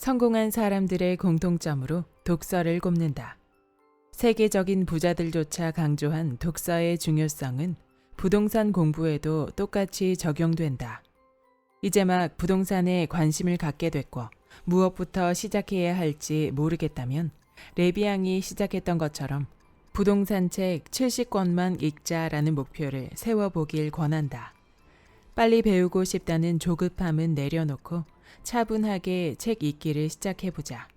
성공한 사람들의 공통점으로 독서를 꼽는다. 세계적인 부자들조차 강조한 독서의 중요성은 부동산 공부에도 똑같이 적용된다. 이제 막 부동산에 관심을 갖게 됐고 무엇부터 시작해야 할지 모르겠다면 레비앙이 시작했던 것처럼 부동산 책 70권만 읽자라는 목표를 세워보길 권한다. 빨리 배우고 싶다는 조급함은 내려놓고 차분하게 책 읽기를 시작해보자.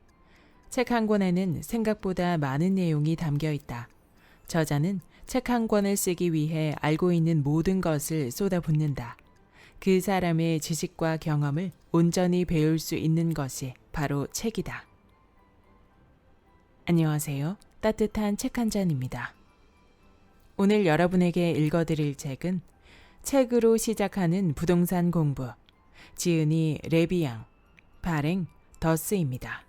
책 한 권에는 생각보다 많은 내용이 담겨 있다. 저자는 책 한 권을 쓰기 위해 알고 있는 모든 것을 쏟아붓는다. 그 사람의 지식과 경험을 온전히 배울 수 있는 것이 바로 책이다. 안녕하세요. 따뜻한 책 한 잔입니다. 오늘 여러분에게 읽어드릴 책은 책으로 시작하는 부동산 공부, 지은이 레비앙, 발행 더스입니다.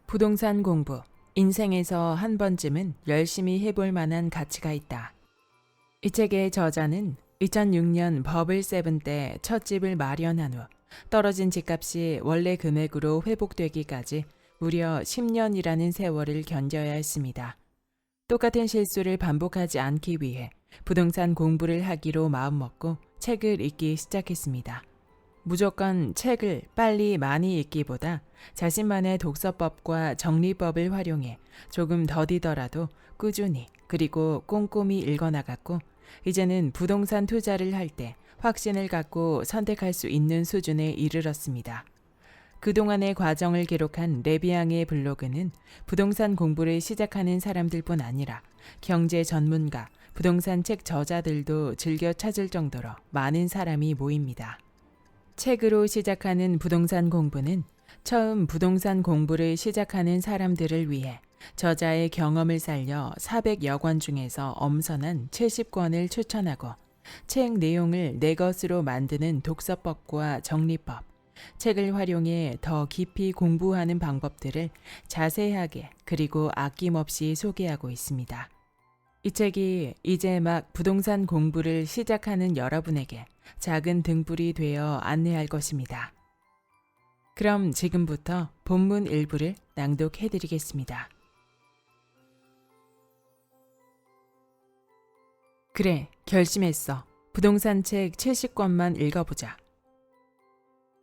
부동산 공부, 인생에서 한 번쯤은 열심히 해볼 만한 가치가 있다. 이 책의 저자는 2006년 버블 세븐 때 첫 집을 마련한 후 떨어진 집값이 원래 금액으로 회복되기까지 무려 10년이라는 세월을 견뎌야 했습니다. 똑같은 실수를 반복하지 않기 위해 부동산 공부를 하기로 마음먹고 책을 읽기 시작했습니다. 무조건 책을 빨리 많이 읽기보다 자신만의 독서법과 정리법을 활용해 조금 더디더라도 꾸준히 그리고 꼼꼼히 읽어나갔고 이제는 부동산 투자를 할 때 확신을 갖고 선택할 수 있는 수준에 이르렀습니다. 그동안의 과정을 기록한 레비앙의 블로그는 부동산 공부를 시작하는 사람들뿐 아니라 경제 전문가, 부동산 책 저자들도 즐겨 찾을 정도로 많은 사람이 모입니다. 책으로 시작하는 부동산 공부는 처음 부동산 공부를 시작하는 사람들을 위해 저자의 경험을 살려 400여 권 중에서 엄선한 70권을 추천하고 책 내용을 내 것으로 만드는 독서법과 정리법, 책을 활용해 더 깊이 공부하는 방법들을 자세하게 그리고 아낌없이 소개하고 있습니다. 이 책이 이제 막 부동산 공부를 시작하는 여러분에게 작은 등불이 되어 안내할 것입니다. 그럼 지금부터 본문 일부를 낭독해 드리겠습니다. 그래, 결심했어. 부동산 책 70권만 읽어보자.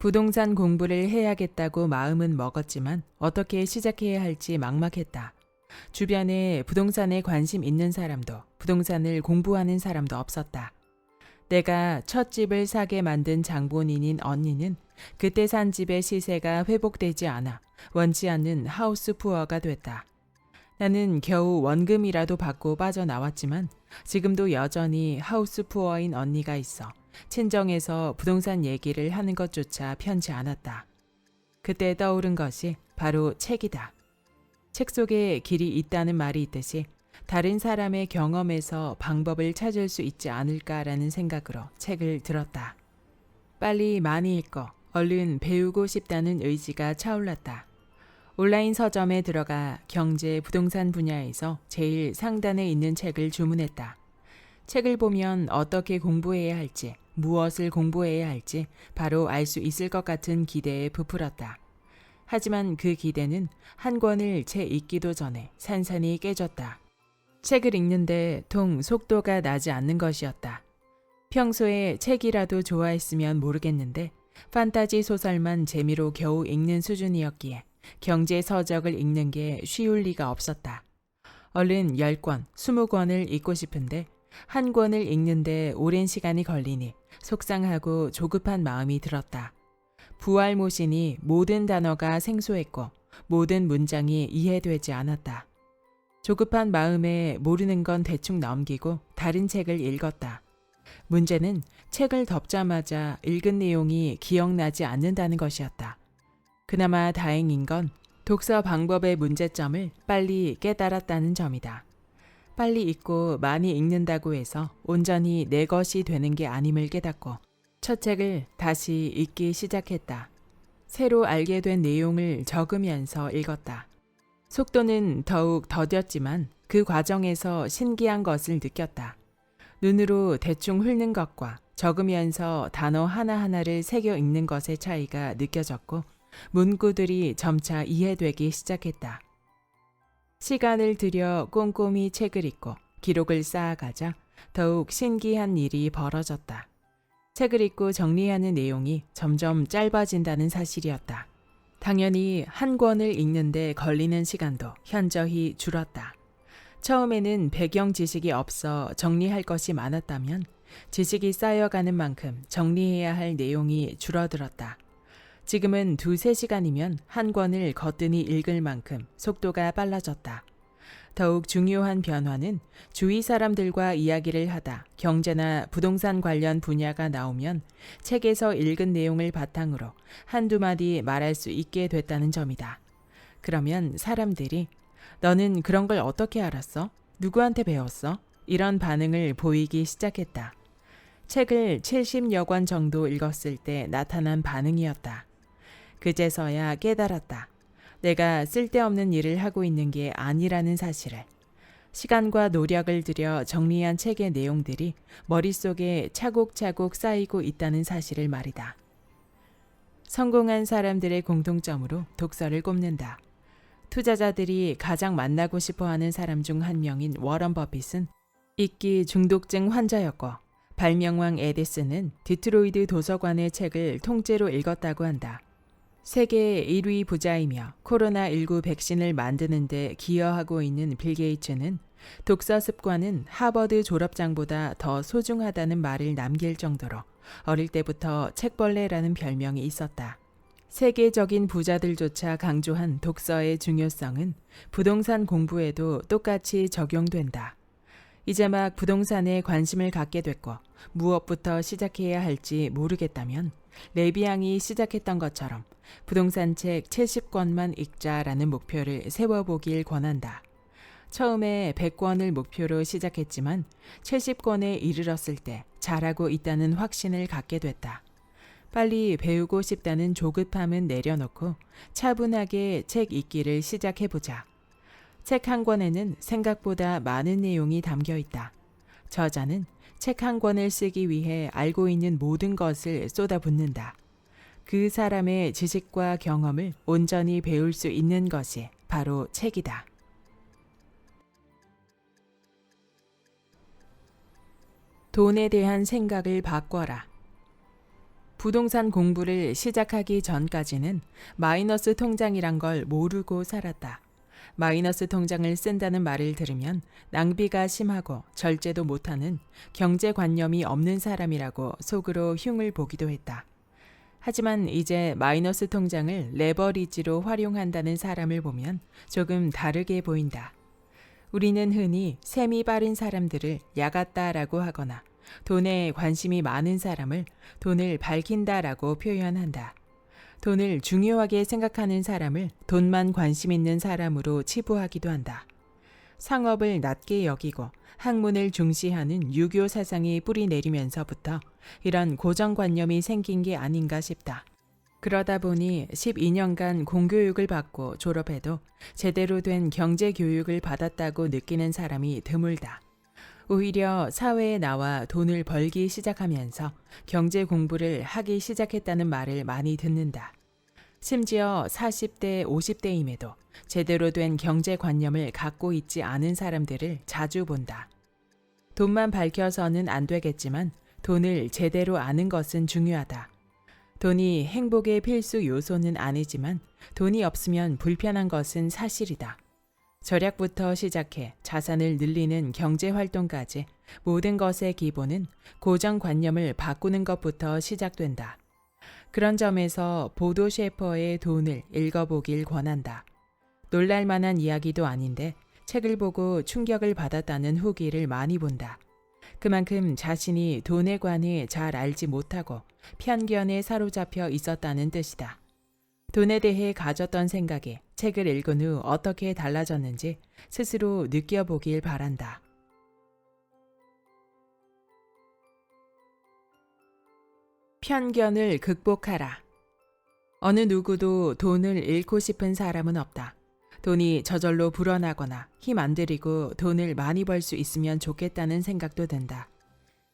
부동산 공부를 해야겠다고 마음은 먹었지만 어떻게 시작해야 할지 막막했다. 주변에 부동산에 관심 있는 사람도 부동산을 공부하는 사람도 없었다. 내가 첫 집을 사게 만든 장본인인 언니는 그때 산 집의 시세가 회복되지 않아 원치 않는 하우스 푸어가 됐다. 나는 겨우 원금이라도 받고 빠져나왔지만 지금도 여전히 하우스 푸어인 언니가 있어 친정에서 부동산 얘기를 하는 것조차 편치 않았다. 그때 떠오른 것이 바로 책이다. 책 속에 길이 있다는 말이 있듯이 다른 사람의 경험에서 방법을 찾을 수 있지 않을까라는 생각으로 책을 들었다. 빨리 많이 읽고 얼른 배우고 싶다는 의지가 차올랐다. 온라인 서점에 들어가 경제, 부동산 분야에서 제일 상단에 있는 책을 주문했다. 책을 보면 어떻게 공부해야 할지, 무엇을 공부해야 할지 바로 알 수 있을 것 같은 기대에 부풀었다. 하지만 그 기대는 한 권을 채 읽기도 전에 산산이 깨졌다. 책을 읽는데 통 속도가 나지 않는 것이었다. 평소에 책이라도 좋아했으면 모르겠는데 판타지 소설만 재미로 겨우 읽는 수준이었기에 경제 서적을 읽는 게 쉬울 리가 없었다. 얼른 10권, 20권을 읽고 싶은데 한 권을 읽는데 오랜 시간이 걸리니 속상하고 조급한 마음이 들었다. 부활모신이 모든 단어가 생소했고 모든 문장이 이해되지 않았다. 조급한 마음에 모르는 건 대충 넘기고 다른 책을 읽었다. 문제는 책을 덮자마자 읽은 내용이 기억나지 않는다는 것이었다. 그나마 다행인 건 독서 방법의 문제점을 빨리 깨달았다는 점이다. 빨리 읽고 많이 읽는다고 해서 온전히 내 것이 되는 게 아님을 깨닫고 첫 책을 다시 읽기 시작했다. 새로 알게 된 내용을 적으면서 읽었다. 속도는 더욱 더뎠지만 그 과정에서 신기한 것을 느꼈다. 눈으로 대충 훑는 것과 적으면서 단어 하나하나를 새겨 읽는 것의 차이가 느껴졌고 문구들이 점차 이해되기 시작했다. 시간을 들여 꼼꼼히 책을 읽고 기록을 쌓아가자 더욱 신기한 일이 벌어졌다. 책을 읽고 정리하는 내용이 점점 짧아진다는 사실이었다. 당연히 한 권을 읽는데 걸리는 시간도 현저히 줄었다. 처음에는 배경 지식이 없어 정리할 것이 많았다면 지식이 쌓여가는 만큼 정리해야 할 내용이 줄어들었다. 지금은 2~3시간이면 한 권을 거뜬히 읽을 만큼 속도가 빨라졌다. 더욱 중요한 변화는 주위 사람들과 이야기를 하다 경제나 부동산 관련 분야가 나오면 책에서 읽은 내용을 바탕으로 한두 마디 말할 수 있게 됐다는 점이다. 그러면 사람들이 너는 그런 걸 어떻게 알았어? 누구한테 배웠어? 이런 반응을 보이기 시작했다. 책을 70여 권 정도 읽었을 때 나타난 반응이었다. 그제서야 깨달았다. 내가 쓸데없는 일을 하고 있는 게 아니라는 사실을. 시간과 노력을 들여 정리한 책의 내용들이 머릿속에 차곡차곡 쌓이고 있다는 사실을 말이다. 성공한 사람들의 공통점으로 독서를 꼽는다. 투자자들이 가장 만나고 싶어하는 사람 중 한 명인 워런 버핏은 읽기 중독증 환자였고 발명왕 에디슨은 디트로이트 도서관의 책을 통째로 읽었다고 한다. 세계 1위 부자이며 코로나19 백신을 만드는 데 기여하고 있는 빌 게이츠는 독서 습관은 하버드 졸업장보다 더 소중하다는 말을 남길 정도로 어릴 때부터 책벌레라는 별명이 있었다. 세계적인 부자들조차 강조한 독서의 중요성은 부동산 공부에도 똑같이 적용된다. 이제 막 부동산에 관심을 갖게 됐고 무엇부터 시작해야 할지 모르겠다면 레비 양이 시작했던 것처럼 부동산 책 70권만 읽자라는 목표를 세워보길 권한다. 처음에 100권을 목표로 시작했지만 70권에 이르렀을 때 잘하고 있다는 확신을 갖게 됐다. 빨리 배우고 싶다는 조급함은 내려놓고 차분하게 책 읽기를 시작해보자. 책 한 권에는 생각보다 많은 내용이 담겨 있다. 저자는 책 한 권을 쓰기 위해 알고 있는 모든 것을 쏟아붓는다. 그 사람의 지식과 경험을 온전히 배울 수 있는 것이 바로 책이다. 돈에 대한 생각을 바꿔라. 부동산 공부를 시작하기 전까지는 마이너스 통장이란 걸 모르고 살았다. 마이너스 통장을 쓴다는 말을 들으면 낭비가 심하고 절제도 못하는 경제관념이 없는 사람이라고 속으로 흉을 보기도 했다. 하지만 이제 마이너스 통장을 레버리지로 활용한다는 사람을 보면 조금 다르게 보인다. 우리는 흔히 셈이 빠른 사람들을 야같다라고 하거나 돈에 관심이 많은 사람을 돈을 밝힌다라고 표현한다. 돈을 중요하게 생각하는 사람을 돈만 관심 있는 사람으로 치부하기도 한다. 상업을 낮게 여기고 학문을 중시하는 유교 사상이 뿌리 내리면서부터 이런 고정관념이 생긴 게 아닌가 싶다. 그러다 보니 12년간 공교육을 받고 졸업해도 제대로 된 경제교육을 받았다고 느끼는 사람이 드물다. 오히려 사회에 나와 돈을 벌기 시작하면서 경제 공부를 하기 시작했다는 말을 많이 듣는다. 심지어 40대, 50대임에도 제대로 된 경제관념을 갖고 있지 않은 사람들을 자주 본다. 돈만 밝혀서는 안 되겠지만 돈을 제대로 아는 것은 중요하다. 돈이 행복의 필수 요소는 아니지만 돈이 없으면 불편한 것은 사실이다. 절약부터 시작해 자산을 늘리는 경제활동까지 모든 것의 기본은 고정관념을 바꾸는 것부터 시작된다. 그런 점에서 보도 셰퍼의 돈을 읽어보길 권한다. 놀랄만한 이야기도 아닌데 책을 보고 충격을 받았다는 후기를 많이 본다. 그만큼 자신이 돈에 관해 잘 알지 못하고 편견에 사로잡혀 있었다는 뜻이다. 돈에 대해 가졌던 생각이 책을 읽은 후 어떻게 달라졌는지 스스로 느껴보길 바란다. 편견을 극복하라. 어느 누구도 돈을 잃고 싶은 사람은 없다. 돈이 저절로 불어나거나 힘 안 들이고 돈을 많이 벌 수 있으면 좋겠다는 생각도 든다.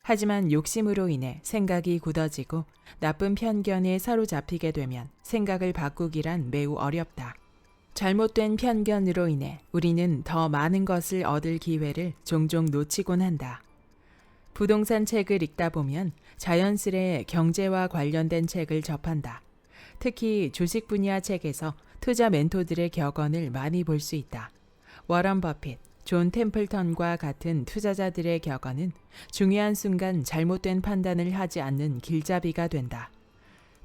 하지만 욕심으로 인해 생각이 굳어지고 나쁜 편견에 사로잡히게 되면 생각을 바꾸기란 매우 어렵다. 잘못된 편견으로 인해 우리는 더 많은 것을 얻을 기회를 종종 놓치곤 한다. 부동산 책을 읽다 보면 자연스레 경제와 관련된 책을 접한다. 특히 주식 분야 책에서 투자 멘토들의 격언을 많이 볼 수 있다. 워런 버핏, 존 템플턴과 같은 투자자들의 격언은 중요한 순간 잘못된 판단을 하지 않는 길잡이가 된다.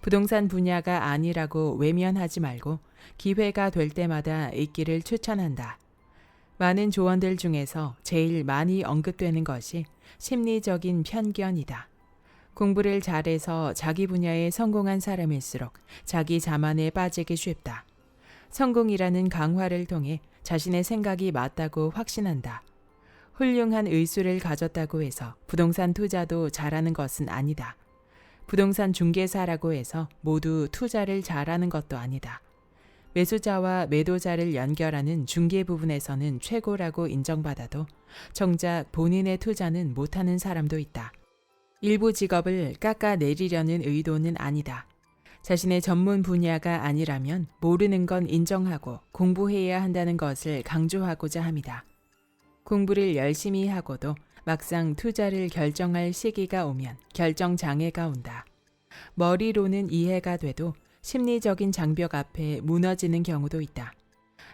부동산 분야가 아니라고 외면하지 말고 기회가 될 때마다 읽기를 추천한다. 많은 조언들 중에서 제일 많이 언급되는 것이 심리적인 편견이다. 공부를 잘해서 자기 분야에 성공한 사람일수록 자기 자만에 빠지기 쉽다. 성공이라는 강화를 통해 자신의 생각이 맞다고 확신한다. 훌륭한 의수를 가졌다고 해서 부동산 투자도 잘하는 것은 아니다. 부동산 중개사라고 해서 모두 투자를 잘하는 것도 아니다. 매수자와 매도자를 연결하는 중개 부분에서는 최고라고 인정받아도 정작 본인의 투자는 못하는 사람도 있다. 일부 직업을 깎아내리려는 의도는 아니다. 자신의 전문 분야가 아니라면 모르는 건 인정하고 공부해야 한다는 것을 강조하고자 합니다. 공부를 열심히 하고도 막상 투자를 결정할 시기가 오면 결정 장애가 온다. 머리로는 이해가 돼도 심리적인 장벽 앞에 무너지는 경우도 있다.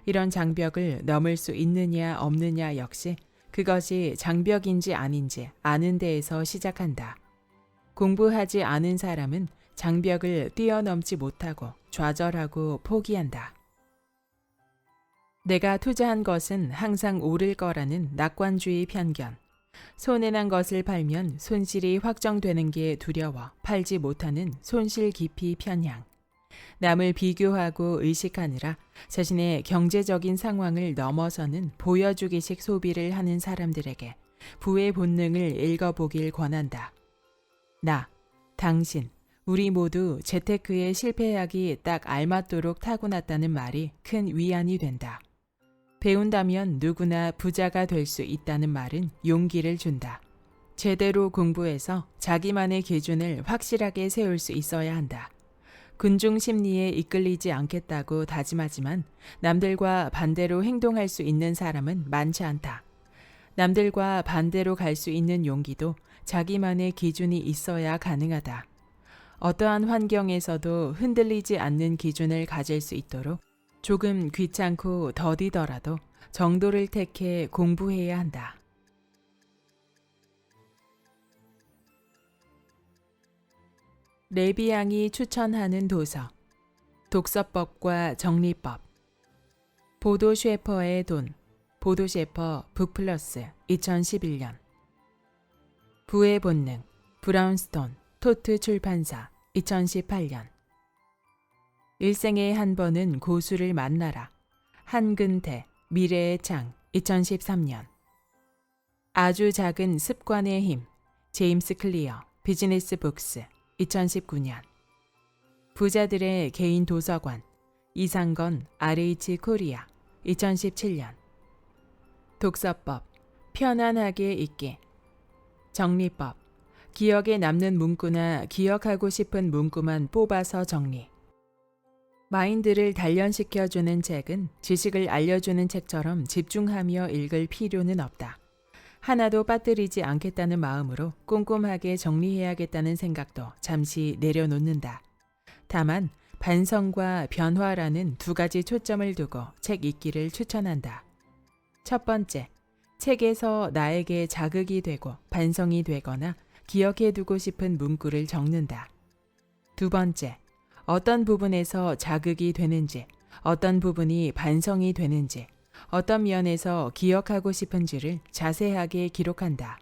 이런 장벽을 넘을 수 있느냐 없느냐 역시 그것이 장벽인지 아닌지 아는 데에서 시작한다. 공부하지 않은 사람은 장벽을 뛰어넘지 못하고 좌절하고 포기한다. 내가 투자한 것은 항상 오를 거라는 낙관주의 편견. 손해난 것을 팔면 손실이 확정되는 게 두려워 팔지 못하는 손실 기피 편향. 남을 비교하고 의식하느라 자신의 경제적인 상황을 넘어서는 보여주기식 소비를 하는 사람들에게 부의 본능을 읽어보길 권한다. 나, 당신, 우리 모두 재테크에 실패하기 딱 알맞도록 타고났다는 말이 큰 위안이 된다. 배운다면 누구나 부자가 될 수 있다는 말은 용기를 준다. 제대로 공부해서 자기만의 기준을 확실하게 세울 수 있어야 한다. 군중 심리에 이끌리지 않겠다고 다짐하지만 남들과 반대로 행동할 수 있는 사람은 많지 않다. 남들과 반대로 갈 수 있는 용기도 자기만의 기준이 있어야 가능하다. 어떠한 환경에서도 흔들리지 않는 기준을 가질 수 있도록 조금 귀찮고 더디더라도 정도를 택해 공부해야 한다. 레비앙이 추천하는 도서 독서법과 정리법 보도 셰퍼의 돈 보도 셰퍼 북플러스 2011년 부의 본능 브라운스톤 토트 출판사 2018년 일생에 한 번은 고수를 만나라 한근태 미래의 창 2013년 아주 작은 습관의 힘 제임스 클리어 비즈니스 북스 2019년 부자들의 개인 도서관 이상건 RH 코리아 2017년 독서법 편안하게 읽기 정리법 기억에 남는 문구나 기억하고 싶은 문구만 뽑아서 정리 마인드를 단련시켜주는 책은 지식을 알려주는 책처럼 집중하며 읽을 필요는 없다. 하나도 빠뜨리지 않겠다는 마음으로 꼼꼼하게 정리해야겠다는 생각도 잠시 내려놓는다. 다만 반성과 변화라는 두 가지 초점을 두고 책 읽기를 추천한다. 첫 번째, 책에서 나에게 자극이 되고 반성이 되거나 기억해두고 싶은 문구를 적는다. 두 번째, 어떤 부분에서 자극이 되는지, 어떤 부분이 반성이 되는지, 어떤 면에서 기억하고 싶은지를 자세하게 기록한다.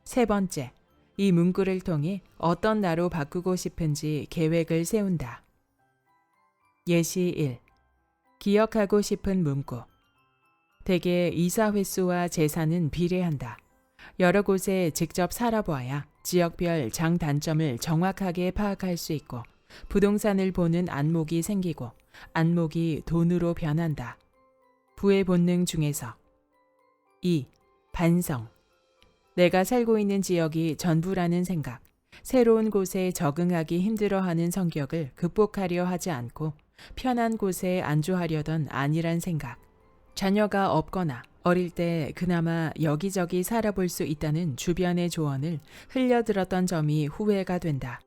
세 번째, 이 문구를 통해 어떤 나로 바꾸고 싶은지 계획을 세운다. 예시 1. 기억하고 싶은 문구. 대개 이사 횟수와 재산은 비례한다. 여러 곳에 직접 살아봐야 지역별 장단점을 정확하게 파악할 수 있고 부동산을 보는 안목이 생기고 안목이 돈으로 변한다. 부의 본능 중에서 2. 반성 내가 살고 있는 지역이 전부라는 생각, 새로운 곳에 적응하기 힘들어하는 성격을 극복하려 하지 않고 편한 곳에 안주하려던 안일한 생각, 자녀가 없거나 어릴 때 그나마 여기저기 살아볼 수 있다는 주변의 조언을 흘려들었던 점이 후회가 된다.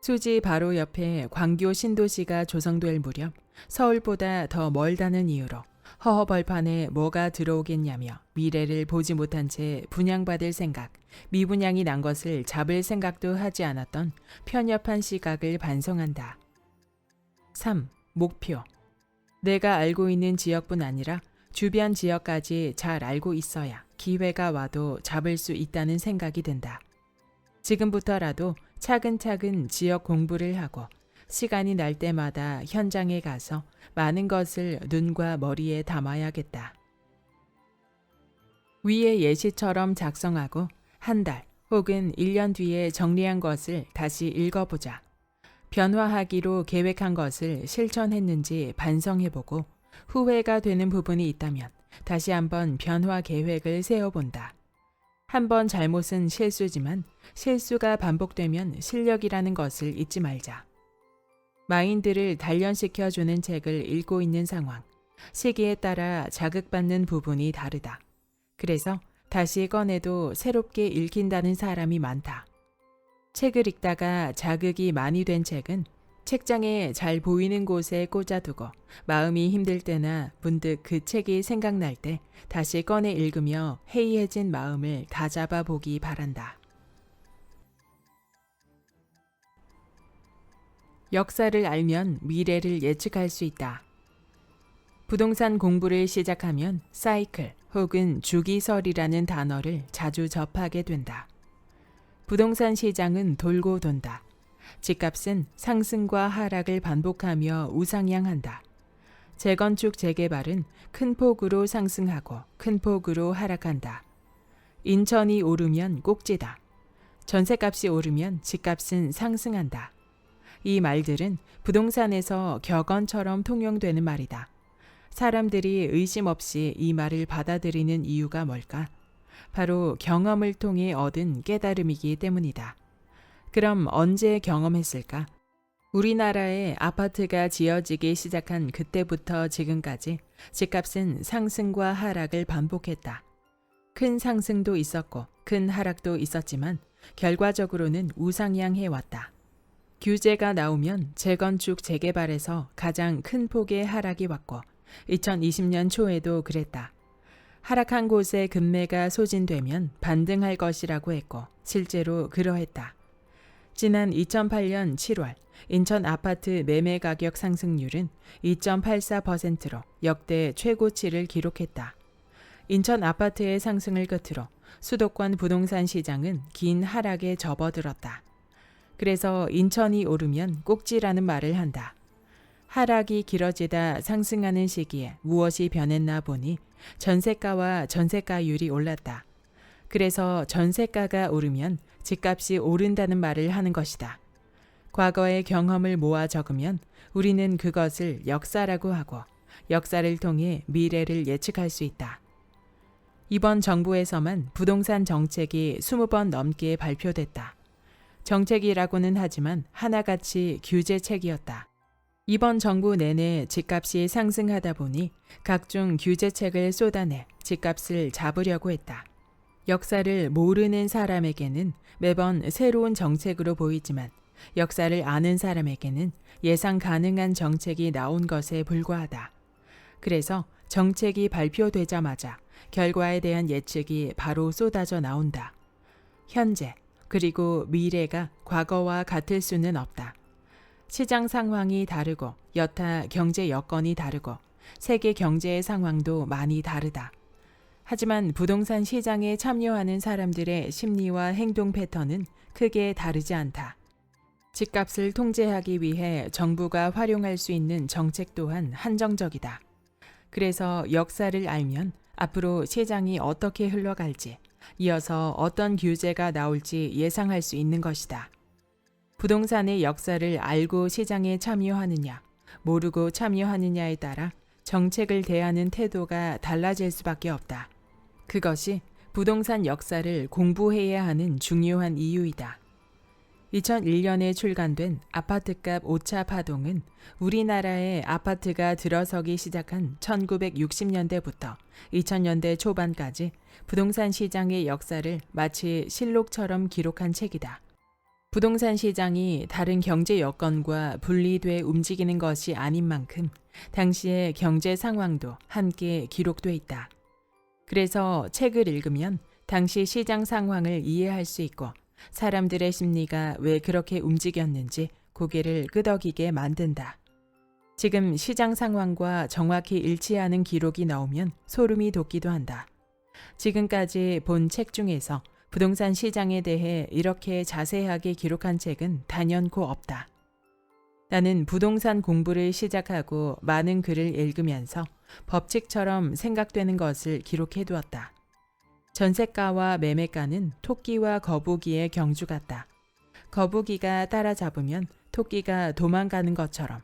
수지 바로 옆에 광교 신도시가 조성될 무렵 서울보다 더 멀다는 이유로 허허벌판에 뭐가 들어오겠냐며 미래를 보지 못한 채 분양받을 생각, 미분양이 난 것을 잡을 생각도 하지 않았던 편협한 시각을 반성한다. 3. 목표. 내가 알고 있는 지역뿐 아니라 주변 지역까지 잘 알고 있어야 기회가 와도 잡을 수 있다는 생각이 든다. 지금부터라도 차근차근 지역 공부를 하고 시간이 날 때마다 현장에 가서 많은 것을 눈과 머리에 담아야겠다. 위의 예시처럼 작성하고 한 달 혹은 1년 뒤에 정리한 것을 다시 읽어보자. 변화하기로 계획한 것을 실천했는지 반성해보고 후회가 되는 부분이 있다면 다시 한번 변화 계획을 세워본다. 한번 잘못은 실수지만 실수가 반복되면 실력이라는 것을 잊지 말자. 마인드를 단련시켜주는 책을 읽고 있는 상황, 시기에 따라 자극받는 부분이 다르다. 그래서 다시 꺼내도 새롭게 읽힌다는 사람이 많다. 책을 읽다가 자극이 많이 된 책은 책장에 잘 보이는 곳에 꽂아두고 마음이 힘들 때나 문득 그 책이 생각날 때 다시 꺼내 읽으며 해이해진 마음을 다잡아 보기 바란다. 역사를 알면 미래를 예측할 수 있다. 부동산 공부를 시작하면 사이클 혹은 주기설이라는 단어를 자주 접하게 된다. 부동산 시장은 돌고 돈다. 집값은 상승과 하락을 반복하며 우상향한다. 재건축 재개발은 큰 폭으로 상승하고 큰 폭으로 하락한다. 인천이 오르면 꼭지다. 전셋값이 오르면 집값은 상승한다. 이 말들은 부동산에서 격언처럼 통용되는 말이다. 사람들이 의심 없이 이 말을 받아들이는 이유가 뭘까? 바로 경험을 통해 얻은 깨달음이기 때문이다. 그럼 언제 경험했을까? 우리나라에 아파트가 지어지기 시작한 그때부터 지금까지 집값은 상승과 하락을 반복했다. 큰 상승도 있었고 큰 하락도 있었지만 결과적으로는 우상향해 왔다. 규제가 나오면 재건축 재개발에서 가장 큰 폭의 하락이 왔고 2020년 초에도 그랬다. 하락한 곳에 금매가 소진되면 반등할 것이라고 했고 실제로 그러했다. 지난 2008년 7월 인천 아파트 매매 가격 상승률은 2.84%로 역대 최고치를 기록했다. 인천 아파트의 상승을 끝으로 수도권 부동산 시장은 긴 하락에 접어들었다. 그래서 인천이 오르면 꼭지라는 말을 한다. 하락이 길어지다 상승하는 시기에 무엇이 변했나 보니 전세가와 전세가율이 올랐다. 그래서 전세가가 오르면 집값이 오른다는 말을 하는 것이다. 과거의 경험을 모아 적으면 우리는 그것을 역사라고 하고 역사를 통해 미래를 예측할 수 있다. 이번 정부에서만 부동산 정책이 20번 넘게 발표됐다. 정책이라고는 하지만 하나같이 규제책이었다. 이번 정부 내내 집값이 상승하다 보니 각종 규제책을 쏟아내 집값을 잡으려고 했다. 역사를 모르는 사람에게는 매번 새로운 정책으로 보이지만 역사를 아는 사람에게는 예상 가능한 정책이 나온 것에 불과하다. 그래서 정책이 발표되자마자 결과에 대한 예측이 바로 쏟아져 나온다. 현재 그리고 미래가 과거와 같을 수는 없다. 시장 상황이 다르고 여타 경제 여건이 다르고 세계 경제의 상황도 많이 다르다. 하지만 부동산 시장에 참여하는 사람들의 심리와 행동 패턴은 크게 다르지 않다. 집값을 통제하기 위해 정부가 활용할 수 있는 정책 또한 한정적이다. 그래서 역사를 알면 앞으로 시장이 어떻게 흘러갈지, 이어서 어떤 규제가 나올지 예상할 수 있는 것이다. 부동산의 역사를 알고 시장에 참여하느냐, 모르고 참여하느냐에 따라 정책을 대하는 태도가 달라질 수밖에 없다. 그것이 부동산 역사를 공부해야 하는 중요한 이유이다. 2001년에 출간된 아파트값 오차 파동은 우리나라에 아파트가 들어서기 시작한 1960년대부터 2000년대 초반까지 부동산 시장의 역사를 마치 실록처럼 기록한 책이다. 부동산 시장이 다른 경제 여건과 분리돼 움직이는 것이 아닌 만큼 당시의 경제 상황도 함께 기록돼 있다. 그래서 책을 읽으면 당시 시장 상황을 이해할 수 있고 사람들의 심리가 왜 그렇게 움직였는지 고개를 끄덕이게 만든다. 지금 시장 상황과 정확히 일치하는 기록이 나오면 소름이 돋기도 한다. 지금까지 본 책 중에서 부동산 시장에 대해 이렇게 자세하게 기록한 책은 단연코 없다. 나는 부동산 공부를 시작하고 많은 글을 읽으면서 법칙처럼 생각되는 것을 기록해 두었다. 전세가와 매매가는 토끼와 거북이의 경주 같다. 거북이가 따라잡으면 토끼가 도망가는 것처럼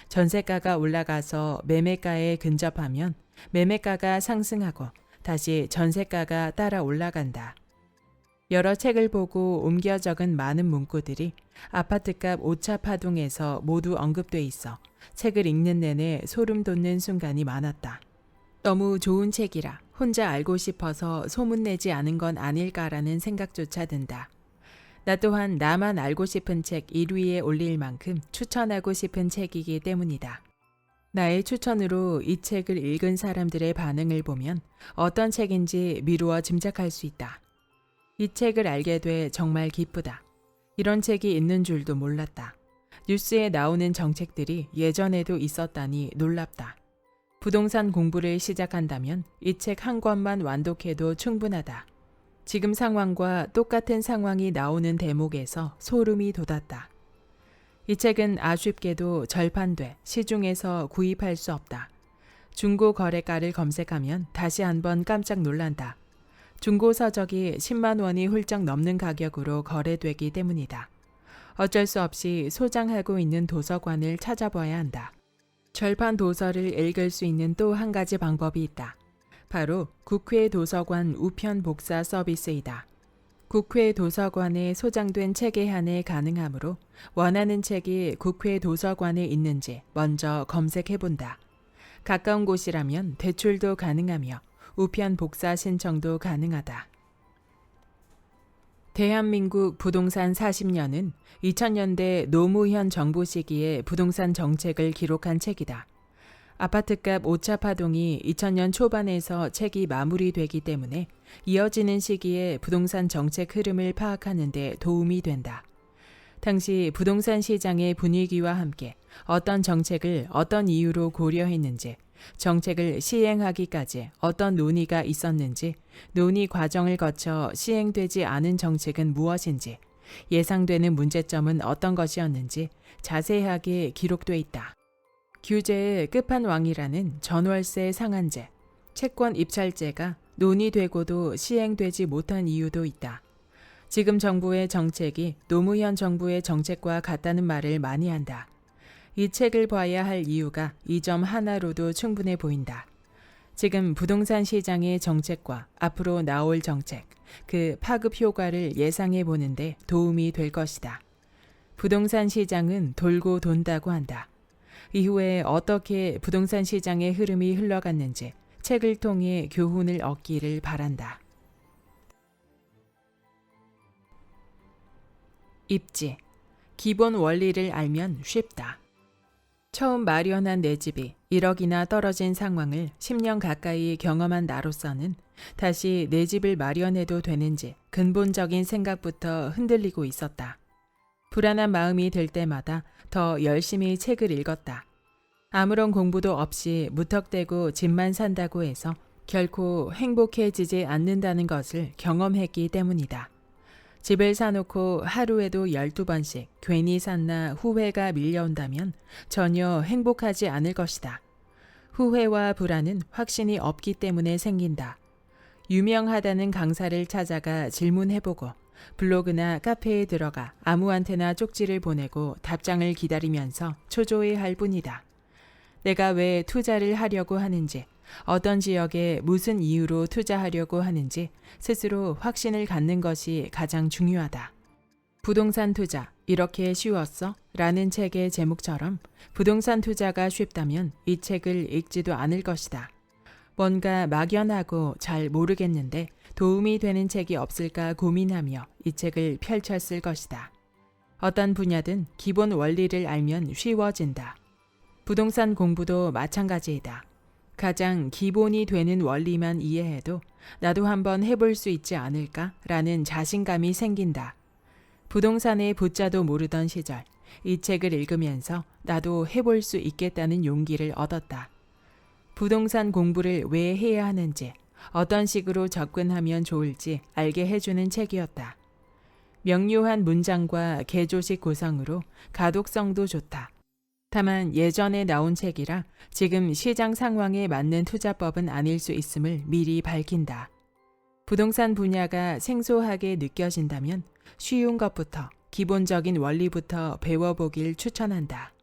전세가가 올라가서 매매가에 근접하면 매매가가 상승하고 다시 전세가가 따라 올라간다. 여러 책을 보고 옮겨 적은 많은 문구들이 아파트값 오차 파동에서 모두 언급돼 있어 책을 읽는 내내 소름 돋는 순간이 많았다. 너무 좋은 책이라 혼자 알고 싶어서 소문내지 않은 건 아닐까라는 생각조차 든다. 나 또한 나만 알고 싶은 책 1위에 올릴 만큼 추천하고 싶은 책이기 때문이다. 나의 추천으로 이 책을 읽은 사람들의 반응을 보면 어떤 책인지 미루어 짐작할 수 있다. 이 책을 알게 돼 정말 기쁘다. 이런 책이 있는 줄도 몰랐다. 뉴스에 나오는 정책들이 예전에도 있었다니 놀랍다. 부동산 공부를 시작한다면 이 책 한 권만 완독해도 충분하다. 지금 상황과 똑같은 상황이 나오는 대목에서 소름이 돋았다. 이 책은 아쉽게도 절판돼 시중에서 구입할 수 없다. 중고 거래가를 검색하면 다시 한번 깜짝 놀란다. 중고 서적이 10만 원이 훌쩍 넘는 가격으로 거래되기 때문이다. 어쩔 수 없이 소장하고 있는 도서관을 찾아봐야 한다. 절판 도서를 읽을 수 있는 또 한 가지 방법이 있다. 바로 국회 도서관 우편 복사 서비스이다. 국회 도서관에 소장된 책에 한해 가능하므로 원하는 책이 국회 도서관에 있는지 먼저 검색해 본다. 가까운 곳이라면 대출도 가능하며 우편 복사 신청도 가능하다. 대한민국 부동산 40년은 2000년대 노무현 정부 시기의 부동산 정책을 기록한 책이다. 아파트값 오차 파동이 2000년 초반에서 책이 마무리되기 때문에 이어지는 시기에 부동산 정책 흐름을 파악하는 데 도움이 된다. 당시 부동산 시장의 분위기와 함께 어떤 정책을 어떤 이유로 고려했는지, 정책을 시행하기까지 어떤 논의가 있었는지, 논의 과정을 거쳐 시행되지 않은 정책은 무엇인지, 예상되는 문제점은 어떤 것이었는지 자세하게 기록돼 있다. 규제의 끝판왕이라는 전월세 상한제, 채권 입찰제가 논의되고도 시행되지 못한 이유도 있다. 지금 정부의 정책이 노무현 정부의 정책과 같다는 말을 많이 한다. 이 책을 봐야 할 이유가 이 점 하나로도 충분해 보인다. 지금 부동산 시장의 정책과 앞으로 나올 정책, 그 파급 효과를 예상해 보는데 도움이 될 것이다. 부동산 시장은 돌고 돈다고 한다. 이후에 어떻게 부동산 시장의 흐름이 흘러갔는지 책을 통해 교훈을 얻기를 바란다. 입지. 기본 원리를 알면 쉽다. 처음 마련한 내 집이 1억이나 떨어진 상황을 10년 가까이 경험한 나로서는 다시 내 집을 마련해도 되는지 근본적인 생각부터 흔들리고 있었다. 불안한 마음이 들 때마다 더 열심히 책을 읽었다. 아무런 공부도 없이 무턱대고 집만 산다고 해서 결코 행복해지지 않는다는 것을 경험했기 때문이다. 집을 사놓고 하루에도 12번씩 괜히 샀나 후회가 밀려온다면 전혀 행복하지 않을 것이다. 후회와 불안은 확신이 없기 때문에 생긴다. 유명하다는 강사를 찾아가 질문해보고 블로그나 카페에 들어가 아무한테나 쪽지를 보내고 답장을 기다리면서 초조해할 뿐이다. 내가 왜 투자를 하려고 하는지, 어떤 지역에 무슨 이유로 투자하려고 하는지 스스로 확신을 갖는 것이 가장 중요하다. 부동산 투자, 이렇게 쉬웠어? 라는 책의 제목처럼 부동산 투자가 쉽다면 이 책을 읽지도 않을 것이다. 뭔가 막연하고 잘 모르겠는데 도움이 되는 책이 없을까 고민하며 이 책을 펼쳤을 것이다. 어떤 분야든 기본 원리를 알면 쉬워진다. 부동산 공부도 마찬가지이다. 가장 기본이 되는 원리만 이해해도 나도 한번 해볼 수 있지 않을까? 라는 자신감이 생긴다. 부동산의 부자도 모르던 시절, 이 책을 읽으면서 나도 해볼 수 있겠다는 용기를 얻었다. 부동산 공부를 왜 해야 하는지, 어떤 식으로 접근하면 좋을지 알게 해주는 책이었다. 명료한 문장과 개조식 구성으로 가독성도 좋다. 다만 예전에 나온 책이라 지금 시장 상황에 맞는 투자법은 아닐 수 있음을 미리 밝힌다. 부동산 분야가 생소하게 느껴진다면 쉬운 것부터, 기본적인 원리부터 배워보길 추천한다.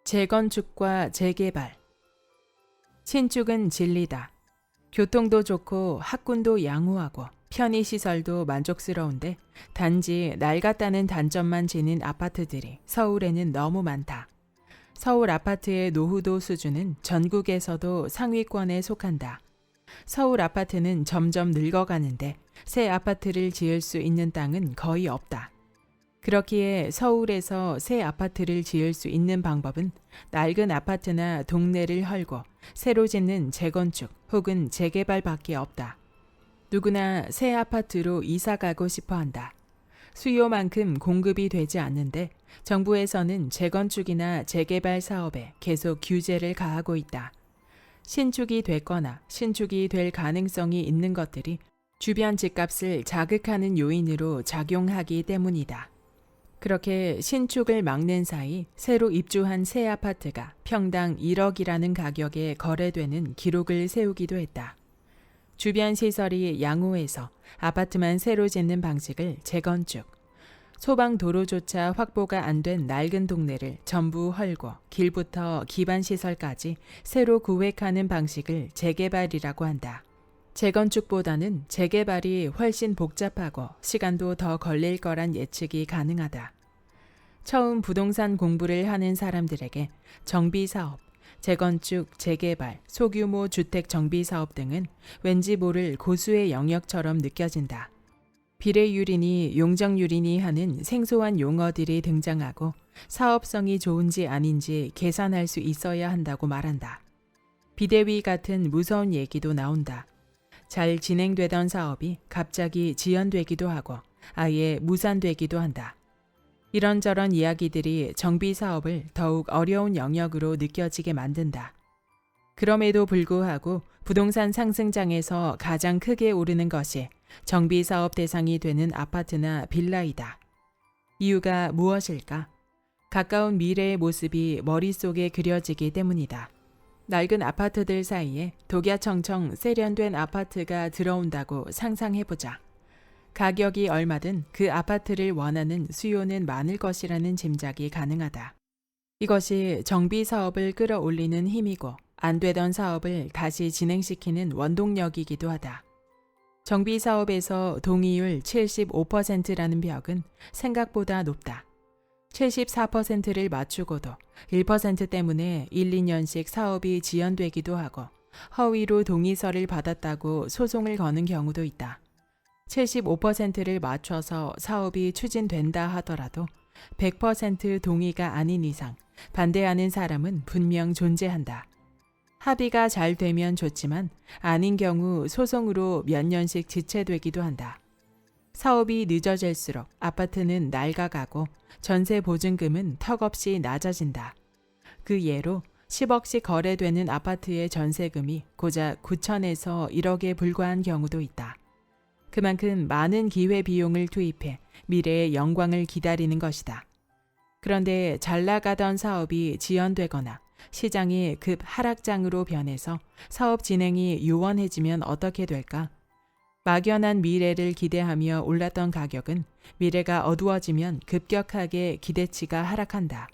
재건축과 재개발. 신축은 진리다. 교통도 좋고 학군도 양호하고 편의시설도 만족스러운데 단지 낡았다는 단점만 지닌 아파트들이 서울에는 너무 많다. 서울 아파트의 노후도 수준은 전국에서도 상위권에 속한다. 서울 아파트는 점점 늙어가는데 새 아파트를 지을 수 있는 땅은 거의 없다. 그렇기에 서울에서 새 아파트를 지을 수 있는 방법은 낡은 아파트나 동네를 헐고 새로 짓는 재건축 혹은 재개발밖에 없다. 누구나 새 아파트로 이사 가고 싶어 한다. 수요만큼 공급이 되지 않는데 정부에서는 재건축이나 재개발 사업에 계속 규제를 가하고 있다. 신축이 됐거나 신축이 될 가능성이 있는 것들이 주변 집값을 자극하는 요인으로 작용하기 때문이다. 그렇게 신축을 막는 사이 새로 입주한 새 아파트가 평당 1억이라는 가격에 거래되는 기록을 세우기도 했다. 주변 시설이 양호해서 아파트만 새로 짓는 방식을 재건축, 소방도로조차 확보가 안 된 낡은 동네를 전부 헐고 길부터 기반시설까지 새로 구획하는 방식을 재개발이라고 한다. 재건축보다는 재개발이 훨씬 복잡하고 시간도 더 걸릴 거란 예측이 가능하다. 처음 부동산 공부를 하는 사람들에게 정비사업, 재건축, 재개발, 소규모 주택 정비사업 등은 왠지 모를 고수의 영역처럼 느껴진다. 비례유린이 용적유린이 하는 생소한 용어들이 등장하고 사업성이 좋은지 아닌지 계산할 수 있어야 한다고 말한다. 비대위 같은 무서운 얘기도 나온다. 잘 진행되던 사업이 갑자기 지연되기도 하고 아예 무산되기도 한다. 이런저런 이야기들이 정비 사업을 더욱 어려운 영역으로 느껴지게 만든다. 그럼에도 불구하고 부동산 상승장에서 가장 크게 오르는 것이 정비 사업 대상이 되는 아파트나 빌라이다. 이유가 무엇일까? 가까운 미래의 모습이 머릿속에 그려지기 때문이다. 낡은 아파트들 사이에 독야청청 세련된 아파트가 들어온다고 상상해보자. 가격이 얼마든 그 아파트를 원하는 수요는 많을 것이라는 짐작이 가능하다. 이것이 정비 사업을 끌어올리는 힘이고 안 되던 사업을 다시 진행시키는 원동력이기도 하다. 정비 사업에서 동의율 75%라는 벽은 생각보다 높다. 74%를 맞추고도 1% 때문에 1, 2년씩 사업이 지연되기도 하고 허위로 동의서를 받았다고 소송을 거는 경우도 있다. 75%를 맞춰서 사업이 추진된다 하더라도 100% 동의가 아닌 이상 반대하는 사람은 분명 존재한다. 합의가 잘 되면 좋지만 아닌 경우 소송으로 몇 년씩 지체되기도 한다. 사업이 늦어질수록 아파트는 낡아가고 전세 보증금은 턱없이 낮아진다. 그 예로 10억씩 거래되는 아파트의 전세금이 고작 9천에서 1억에 불과한 경우도 있다. 그만큼 많은 기회비용을 투입해 미래의 영광을 기다리는 것이다. 그런데 잘 나가던 사업이 지연되거나 시장이 급 하락장으로 변해서 사업 진행이 요원해지면 어떻게 될까? 막연한 미래를 기대하며 올랐던 가격은 미래가 어두워지면 급격하게 기대치가 하락한다.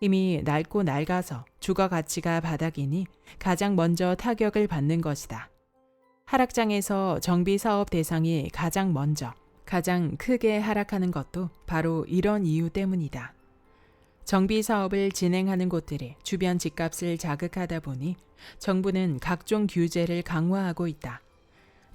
이미 낡고 낡아서 주거 가치가 바닥이니 가장 먼저 타격을 받는 것이다. 하락장에서 정비 사업 대상이 가장 먼저, 가장 크게 하락하는 것도 바로 이런 이유 때문이다. 정비 사업을 진행하는 곳들이 주변 집값을 자극하다 보니 정부는 각종 규제를 강화하고 있다.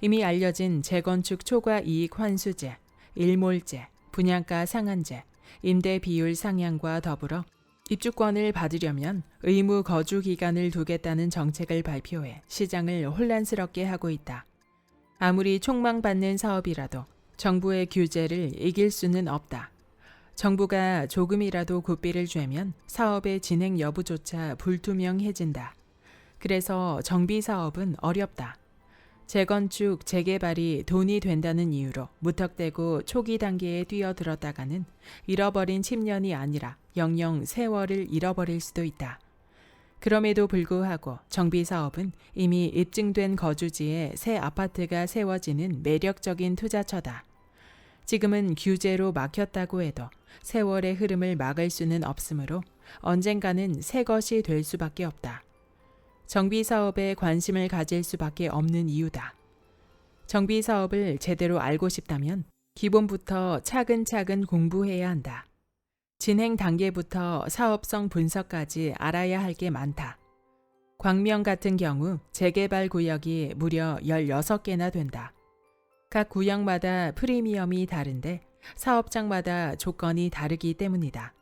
이미 알려진 재건축 초과 이익 환수제, 일몰제, 분양가 상한제, 임대 비율 상향과 더불어 입주권을 받으려면 의무 거주 기간을 두겠다는 정책을 발표해 시장을 혼란스럽게 하고 있다. 아무리 촉망받는 사업이라도 정부의 규제를 이길 수는 없다. 정부가 조금이라도 고삐를 쬐면 사업의 진행 여부조차 불투명해진다. 그래서 정비 사업은 어렵다. 재건축, 재개발이 돈이 된다는 이유로 무턱대고 초기 단계에 뛰어들었다가는 잃어버린 10년이 아니라 영영 세월을 잃어버릴 수도 있다. 그럼에도 불구하고 정비 사업은 이미 입증된 거주지에 새 아파트가 세워지는 매력적인 투자처다. 지금은 규제로 막혔다고 해도 세월의 흐름을 막을 수는 없으므로 언젠가는 새 것이 될 수밖에 없다. 정비 사업에 관심을 가질 수밖에 없는 이유다. 정비 사업을 제대로 알고 싶다면 기본부터 차근차근 공부해야 한다. 진행 단계부터 사업성 분석까지 알아야 할 게 많다. 광명 같은 경우 재개발 구역이 무려 16개나 된다. 각 구역마다 프리미엄이 다른데 사업장마다 조건이 다르기 때문이다.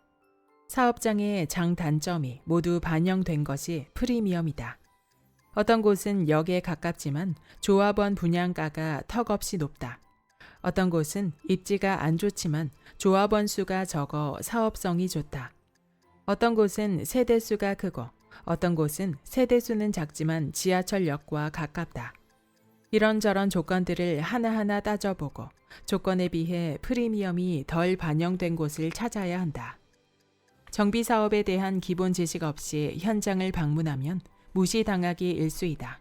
사업장의 장단점이 모두 반영된 것이 프리미엄이다. 어떤 곳은 역에 가깝지만 조합원 분양가가 턱없이 높다. 어떤 곳은 입지가 안 좋지만 조합원 수가 적어 사업성이 좋다. 어떤 곳은 세대수가 크고 어떤 곳은 세대수는 작지만 지하철역과 가깝다. 이런저런 조건들을 하나하나 따져보고 조건에 비해 프리미엄이 덜 반영된 곳을 찾아야 한다. 정비 사업에 대한 기본 지식 없이 현장을 방문하면 무시당하기 일쑤이다.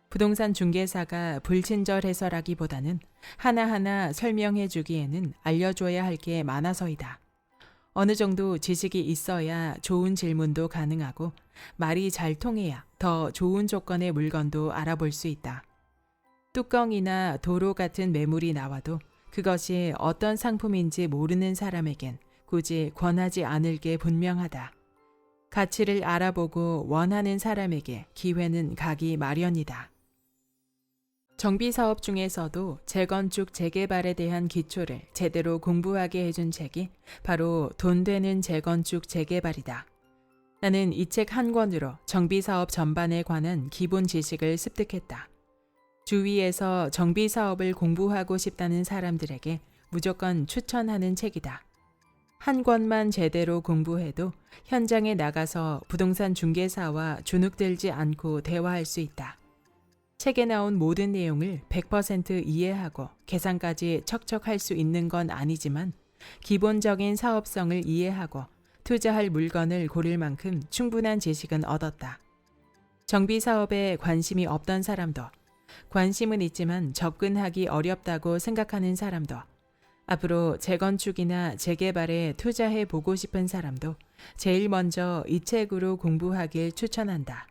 부동산 중개사가 불친절해서라기보다는 하나하나 설명해 주기에는 알려줘야 할 게 많아서이다. 어느 정도 지식이 있어야 좋은 질문도 가능하고 말이 잘 통해야 더 좋은 조건의 물건도 알아볼 수 있다. 뚜껑이나 도로 같은 매물이 나와도 그것이 어떤 상품인지 모르는 사람에겐 굳이 권하지 않을 게 분명하다. 가치를 알아보고 원하는 사람에게 기회는 가기 마련이다. 정비 사업 중에서도 재건축 재개발에 대한 기초를 제대로 공부하게 해준 책이 바로 돈 되는 재건축 재개발이다. 나는 이 책 한 권으로 정비 사업 전반에 관한 기본 지식을 습득했다. 주위에서 정비 사업을 공부하고 싶다는 사람들에게 무조건 추천하는 책이다. 한 권만 제대로 공부해도 현장에 나가서 부동산 중개사와 주눅들지 않고 대화할 수 있다. 책에 나온 모든 내용을 100% 이해하고 계산까지 척척할 수 있는 건 아니지만 기본적인 사업성을 이해하고 투자할 물건을 고를 만큼 충분한 지식은 얻었다. 정비 사업에 관심이 없던 사람도, 관심은 있지만 접근하기 어렵다고 생각하는 사람도, 앞으로 재건축이나 재개발에 투자해 보고 싶은 사람도 제일 먼저 이 책으로 공부하길 추천한다.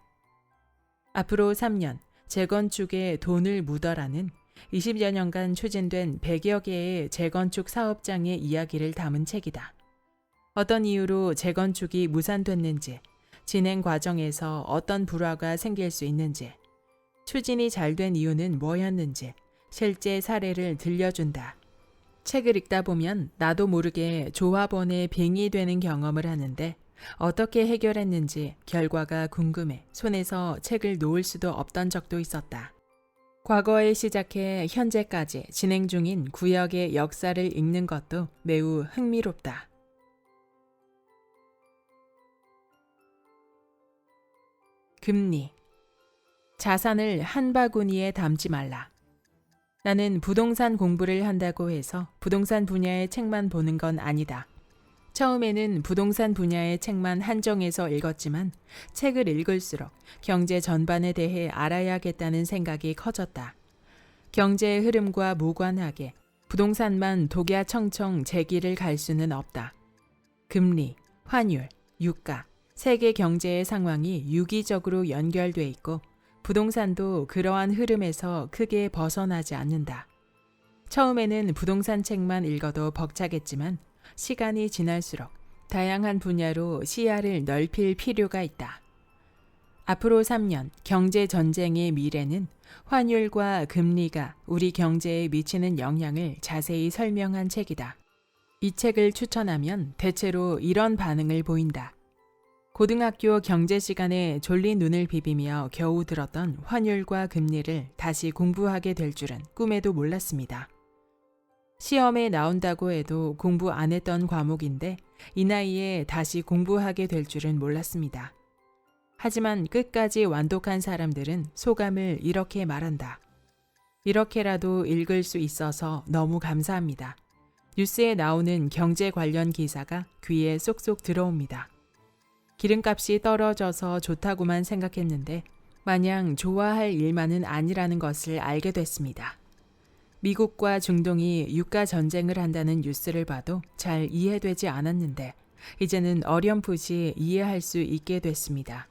앞으로 3년 재건축에 돈을 묻어라는 20여 년간 추진된 100여 개의 재건축 사업장의 이야기를 담은 책이다. 어떤 이유로 재건축이 무산됐는지, 진행 과정에서 어떤 불화가 생길 수 있는지, 추진이 잘 된 이유는 뭐였는지 실제 사례를 들려준다. 책을 읽다 보면 나도 모르게 조합원의 빙이 되는 경험을 하는데 어떻게 해결했는지 결과가 궁금해 손에서 책을 놓을 수도 없던 적도 있었다. 과거에 시작해 현재까지 진행 중인 구역의 역사를 읽는 것도 매우 흥미롭다. 금리. 자산을 한 바구니에 담지 말라. 나는 부동산 공부를 한다고 해서 부동산 분야의 책만 보는 건 아니다. 처음에는 부동산 분야의 책만 한정해서 읽었지만 책을 읽을수록 경제 전반에 대해 알아야겠다는 생각이 커졌다. 경제의 흐름과 무관하게 부동산만 독야청청 제 길을 갈 수는 없다. 금리, 환율, 유가, 세계 경제의 상황이 유기적으로 연결돼 있고 부동산도 그러한 흐름에서 크게 벗어나지 않는다. 처음에는 부동산 책만 읽어도 벅차겠지만 시간이 지날수록 다양한 분야로 시야를 넓힐 필요가 있다. 앞으로 3년 경제 전쟁의 미래는 환율과 금리가 우리 경제에 미치는 영향을 자세히 설명한 책이다. 이 책을 추천하면 대체로 이런 반응을 보인다. 고등학교 경제 시간에 졸린 눈을 비비며 겨우 들었던 환율과 금리를 다시 공부하게 될 줄은 꿈에도 몰랐습니다. 시험에 나온다고 해도 공부 안 했던 과목인데 이 나이에 다시 공부하게 될 줄은 몰랐습니다. 하지만 끝까지 완독한 사람들은 소감을 이렇게 말한다. 이렇게라도 읽을 수 있어서 너무 감사합니다. 뉴스에 나오는 경제 관련 기사가 귀에 쏙쏙 들어옵니다. 기름값이 떨어져서 좋다고만 생각했는데 마냥 좋아할 일만은 아니라는 것을 알게 됐습니다. 미국과 중동이 유가 전쟁을 한다는 뉴스를 봐도 잘 이해되지 않았는데 이제는 어렴풋이 이해할 수 있게 됐습니다.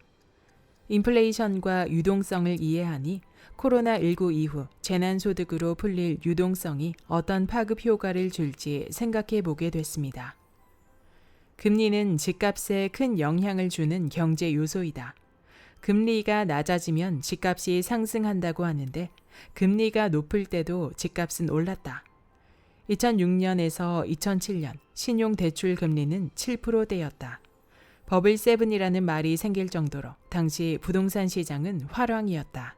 인플레이션과 유동성을 이해하니 코로나19 이후 재난소득으로 풀릴 유동성이 어떤 파급 효과를 줄지 생각해 보게 됐습니다. 금리는 집값에 큰 영향을 주는 경제 요소이다. 금리가 낮아지면 집값이 상승한다고 하는데 금리가 높을 때도 집값은 올랐다. 2006년에서 2007년 신용대출 금리는 7%대였다. 버블 세븐이라는 말이 생길 정도로 당시 부동산 시장은 화랑이었다.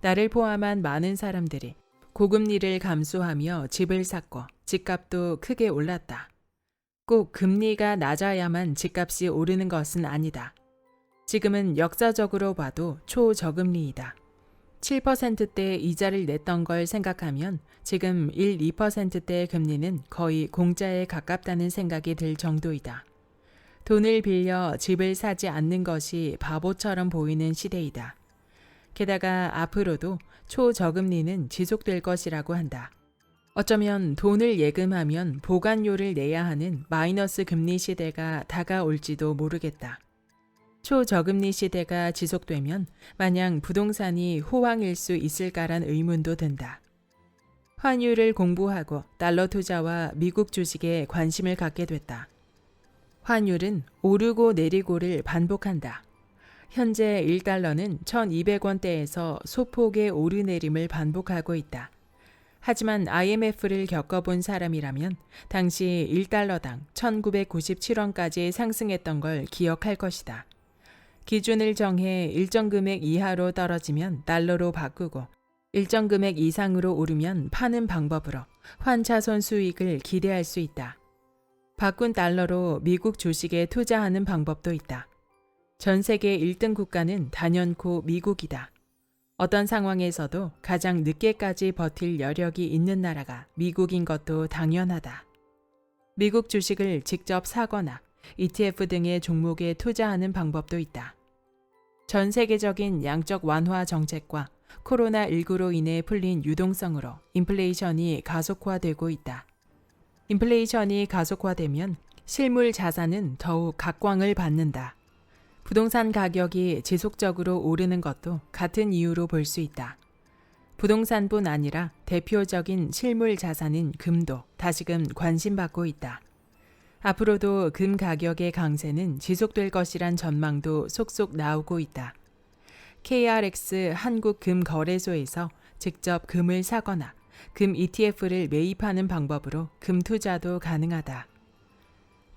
나를 포함한 많은 사람들이 고금리를 감수하며 집을 샀고 집값도 크게 올랐다. 꼭 금리가 낮아야만 집값이 오르는 것은 아니다. 지금은 역사적으로 봐도 초저금리이다. 7%대 이자를 냈던 걸 생각하면 지금 1, 2%대의 금리는 거의 공짜에 가깝다는 생각이 들 정도이다. 돈을 빌려 집을 사지 않는 것이 바보처럼 보이는 시대이다. 게다가 앞으로도 초저금리는 지속될 것이라고 한다. 어쩌면 돈을 예금하면 보관료를 내야 하는 마이너스 금리 시대가 다가올지도 모르겠다. 초저금리 시대가 지속되면 마냥 부동산이 호황일 수 있을까란 의문도 든다. 환율을 공부하고 달러 투자와 미국 주식에 관심을 갖게 됐다. 환율은 오르고 내리고를 반복한다. 현재 1달러는 1,200원대에서 소폭의 오르내림을 반복하고 있다. 하지만 IMF를 겪어본 사람이라면 당시 1달러당 1,997원까지 상승했던 걸 기억할 것이다. 기준을 정해 일정 금액 이하로 떨어지면 달러로 바꾸고 일정 금액 이상으로 오르면 파는 방법으로 환차손 수익을 기대할 수 있다. 바꾼 달러로 미국 주식에 투자하는 방법도 있다. 전 세계 1등 국가는 단연코 미국이다. 어떤 상황에서도 가장 늦게까지 버틸 여력이 있는 나라가 미국인 것도 당연하다. 미국 주식을 직접 사거나 ETF 등의 종목에 투자하는 방법도 있다. 전 세계적인 양적 완화 정책과 코로나19로 인해 풀린 유동성으로 인플레이션이 가속화되고 있다. 인플레이션이 가속화되면 실물 자산은 더욱 각광을 받는다. 부동산 가격이 지속적으로 오르는 것도 같은 이유로 볼 수 있다. 부동산뿐 아니라 대표적인 실물 자산인 금도 다시금 관심받고 있다. 앞으로도 금 가격의 강세는 지속될 것이란 전망도 속속 나오고 있다. KRX 한국금거래소에서 직접 금을 사거나 금 ETF를 매입하는 방법으로 금 투자도 가능하다.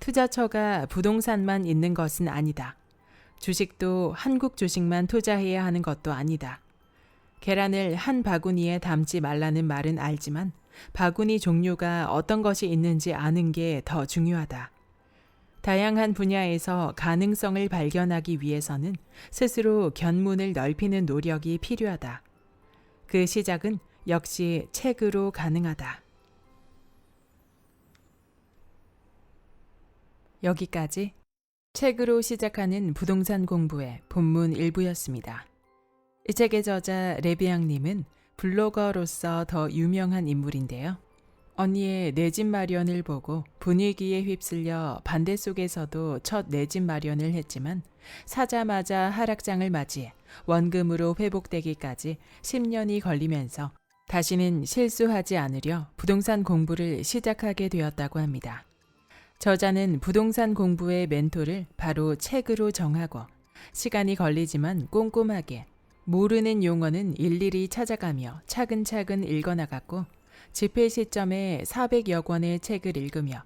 투자처가 부동산만 있는 것은 아니다. 주식도 한국 주식만 투자해야 하는 것도 아니다. 계란을 한 바구니에 담지 말라는 말은 알지만 바구니 종류가 어떤 것이 있는지 아는 게 더 중요하다. 다양한 분야에서 가능성을 발견하기 위해서는 스스로 견문을 넓히는 노력이 필요하다. 그 시작은 역시 책으로 가능하다. 여기까지 책으로 시작하는 부동산 공부의 본문 일부였습니다. 이 책의 저자 레비앙님은 블로거로서 더 유명한 인물인데요. 언니의 내 집 마련을 보고 분위기에 휩쓸려 반대 속에서도 첫 내 집 마련을 했지만 사자마자 하락장을 맞이해 원금으로 회복되기까지 10년이 걸리면서 다시는 실수하지 않으려 부동산 공부를 시작하게 되었다고 합니다. 저자는 부동산 공부의 멘토를 바로 책으로 정하고 시간이 걸리지만 꼼꼼하게 모르는 용어는 일일이 찾아가며 차근차근 읽어나갔고 집필 시점에 400여 권의 책을 읽으며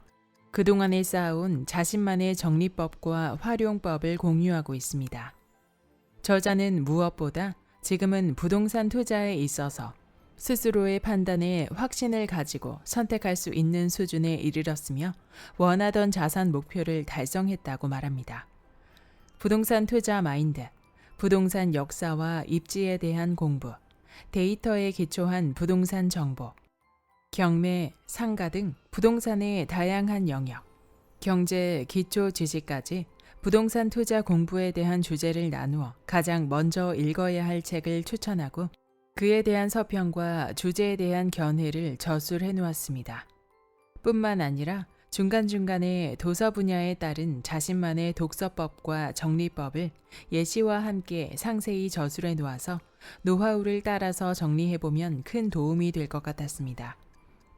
그동안에 쌓아온 자신만의 정리법과 활용법을 공유하고 있습니다. 저자는 무엇보다 지금은 부동산 투자에 있어서 스스로의 판단에 확신을 가지고 선택할 수 있는 수준에 이르렀으며 원하던 자산 목표를 달성했다고 말합니다. 부동산 투자 마인드, 부동산 역사와 입지에 대한 공부, 데이터에 기초한 부동산 정보, 경매, 상가 등 부동산의 다양한 영역, 경제 기초 지식까지 부동산 투자 공부에 대한 주제를 나누어 가장 먼저 읽어야 할 책을 추천하고 그에 대한 서평과 주제에 대한 견해를 저술해 놓았습니다. 뿐만 아니라 중간중간에 도서 분야에 따른 자신만의 독서법과 정리법을 예시와 함께 상세히 저술해 놓아서 노하우를 따라서 정리해보면 큰 도움이 될 것 같았습니다.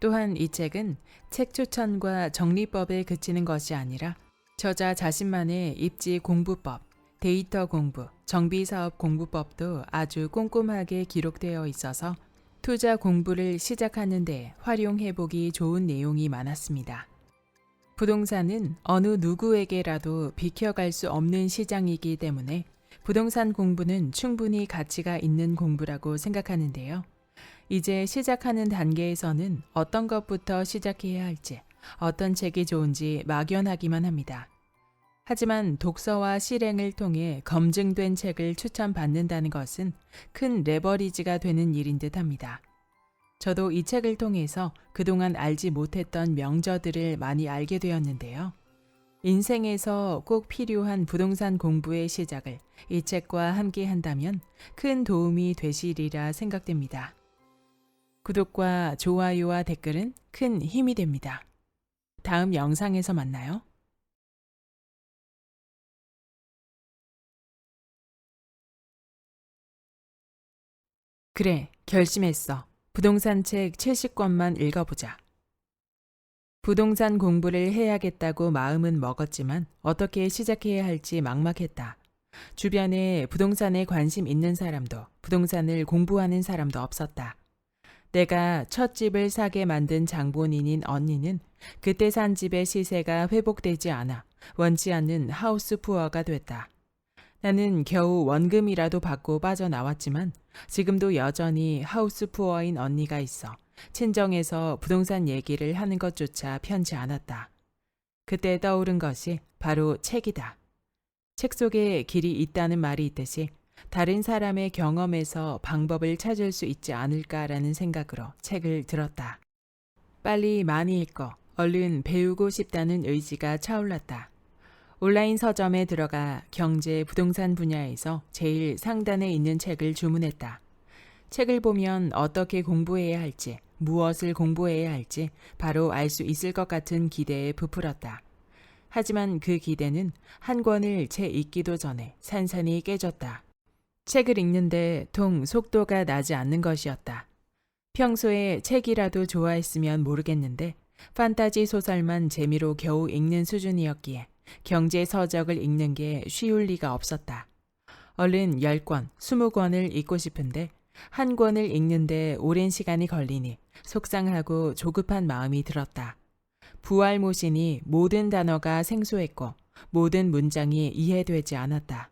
또한 이 책은 책 추천과 정리법에 그치는 것이 아니라 저자 자신만의 입지 공부법, 데이터 공부, 정비사업 공부법도 아주 꼼꼼하게 기록되어 있어서 투자 공부를 시작하는 데 활용해보기 좋은 내용이 많았습니다. 부동산은 어느 누구에게라도 비켜갈 수 없는 시장이기 때문에 부동산 공부는 충분히 가치가 있는 공부라고 생각하는데요. 이제 시작하는 단계에서는 어떤 것부터 시작해야 할지, 어떤 책이 좋은지 막연하기만 합니다. 하지만 독서와 실행을 통해 검증된 책을 추천받는다는 것은 큰 레버리지가 되는 일인 듯 합니다. 저도 이 책을 통해서 그동안 알지 못했던 명저들을 많이 알게 되었는데요. 인생에서 꼭 필요한 부동산 공부의 시작을 이 책과 함께 한다면 큰 도움이 되시리라 생각됩니다. 구독과 좋아요와 댓글은 큰 힘이 됩니다. 다음 영상에서 만나요. 그래, 결심했어. 부동산 책 70권만 읽어보자. 부동산 공부를 해야겠다고 마음은 먹었지만 어떻게 시작해야 할지 막막했다. 주변에 부동산에 관심 있는 사람도 부동산을 공부하는 사람도 없었다. 내가 첫 집을 사게 만든 장본인인 언니는 그때 산 집의 시세가 회복되지 않아 원치 않는 하우스 푸어가 됐다. 나는 겨우 원금이라도 받고 빠져나왔지만 지금도 여전히 하우스 푸어인 언니가 있어 친정에서 부동산 얘기를 하는 것조차 편치 않았다. 그때 떠오른 것이 바로 책이다. 책 속에 길이 있다는 말이 있듯이 다른 사람의 경험에서 방법을 찾을 수 있지 않을까라는 생각으로 책을 들었다. 빨리 많이 읽고 얼른 배우고 싶다는 의지가 차올랐다. 온라인 서점에 들어가 경제, 부동산 분야에서 제일 상단에 있는 책을 주문했다. 책을 보면 어떻게 공부해야 할지, 무엇을 공부해야 할지 바로 알 수 있을 것 같은 기대에 부풀었다. 하지만 그 기대는 한 권을 채 읽기도 전에 산산이 깨졌다. 책을 읽는데 통 속도가 나지 않는 것이었다. 평소에 책이라도 좋아했으면 모르겠는데 판타지 소설만 재미로 겨우 읽는 수준이었기에 경제 서적을 읽는 게 쉬울 리가 없었다. 얼른 10권, 20권을 읽고 싶은데 한 권을 읽는데 오랜 시간이 걸리니 속상하고 조급한 마음이 들었다. 부활모신이 모든 단어가 생소했고 모든 문장이 이해되지 않았다.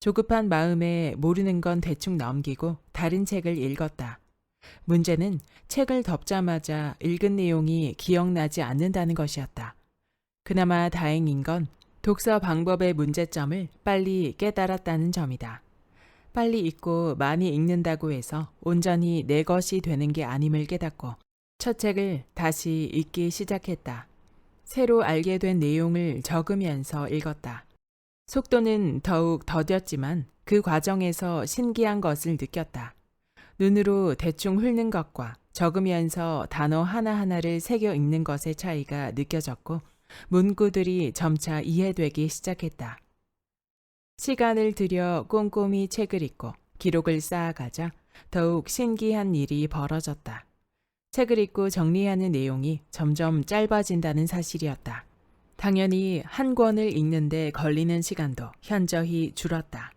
조급한 마음에 모르는 건 대충 넘기고 다른 책을 읽었다. 문제는 책을 덮자마자 읽은 내용이 기억나지 않는다는 것이었다. 그나마 다행인 건 독서 방법의 문제점을 빨리 깨달았다는 점이다. 빨리 읽고 많이 읽는다고 해서 온전히 내 것이 되는 게 아님을 깨닫고 첫 책을 다시 읽기 시작했다. 새로 알게 된 내용을 적으면서 읽었다. 속도는 더욱 더뎠지만 그 과정에서 신기한 것을 느꼈다. 눈으로 대충 훑는 것과 적으면서 단어 하나하나를 새겨 읽는 것의 차이가 느껴졌고 문구들이 점차 이해되기 시작했다. 시간을 들여 꼼꼼히 책을 읽고 기록을 쌓아가자 더욱 신기한 일이 벌어졌다. 책을 읽고 정리하는 내용이 점점 짧아진다는 사실이었다. 당연히 한 권을 읽는데 걸리는 시간도 현저히 줄었다.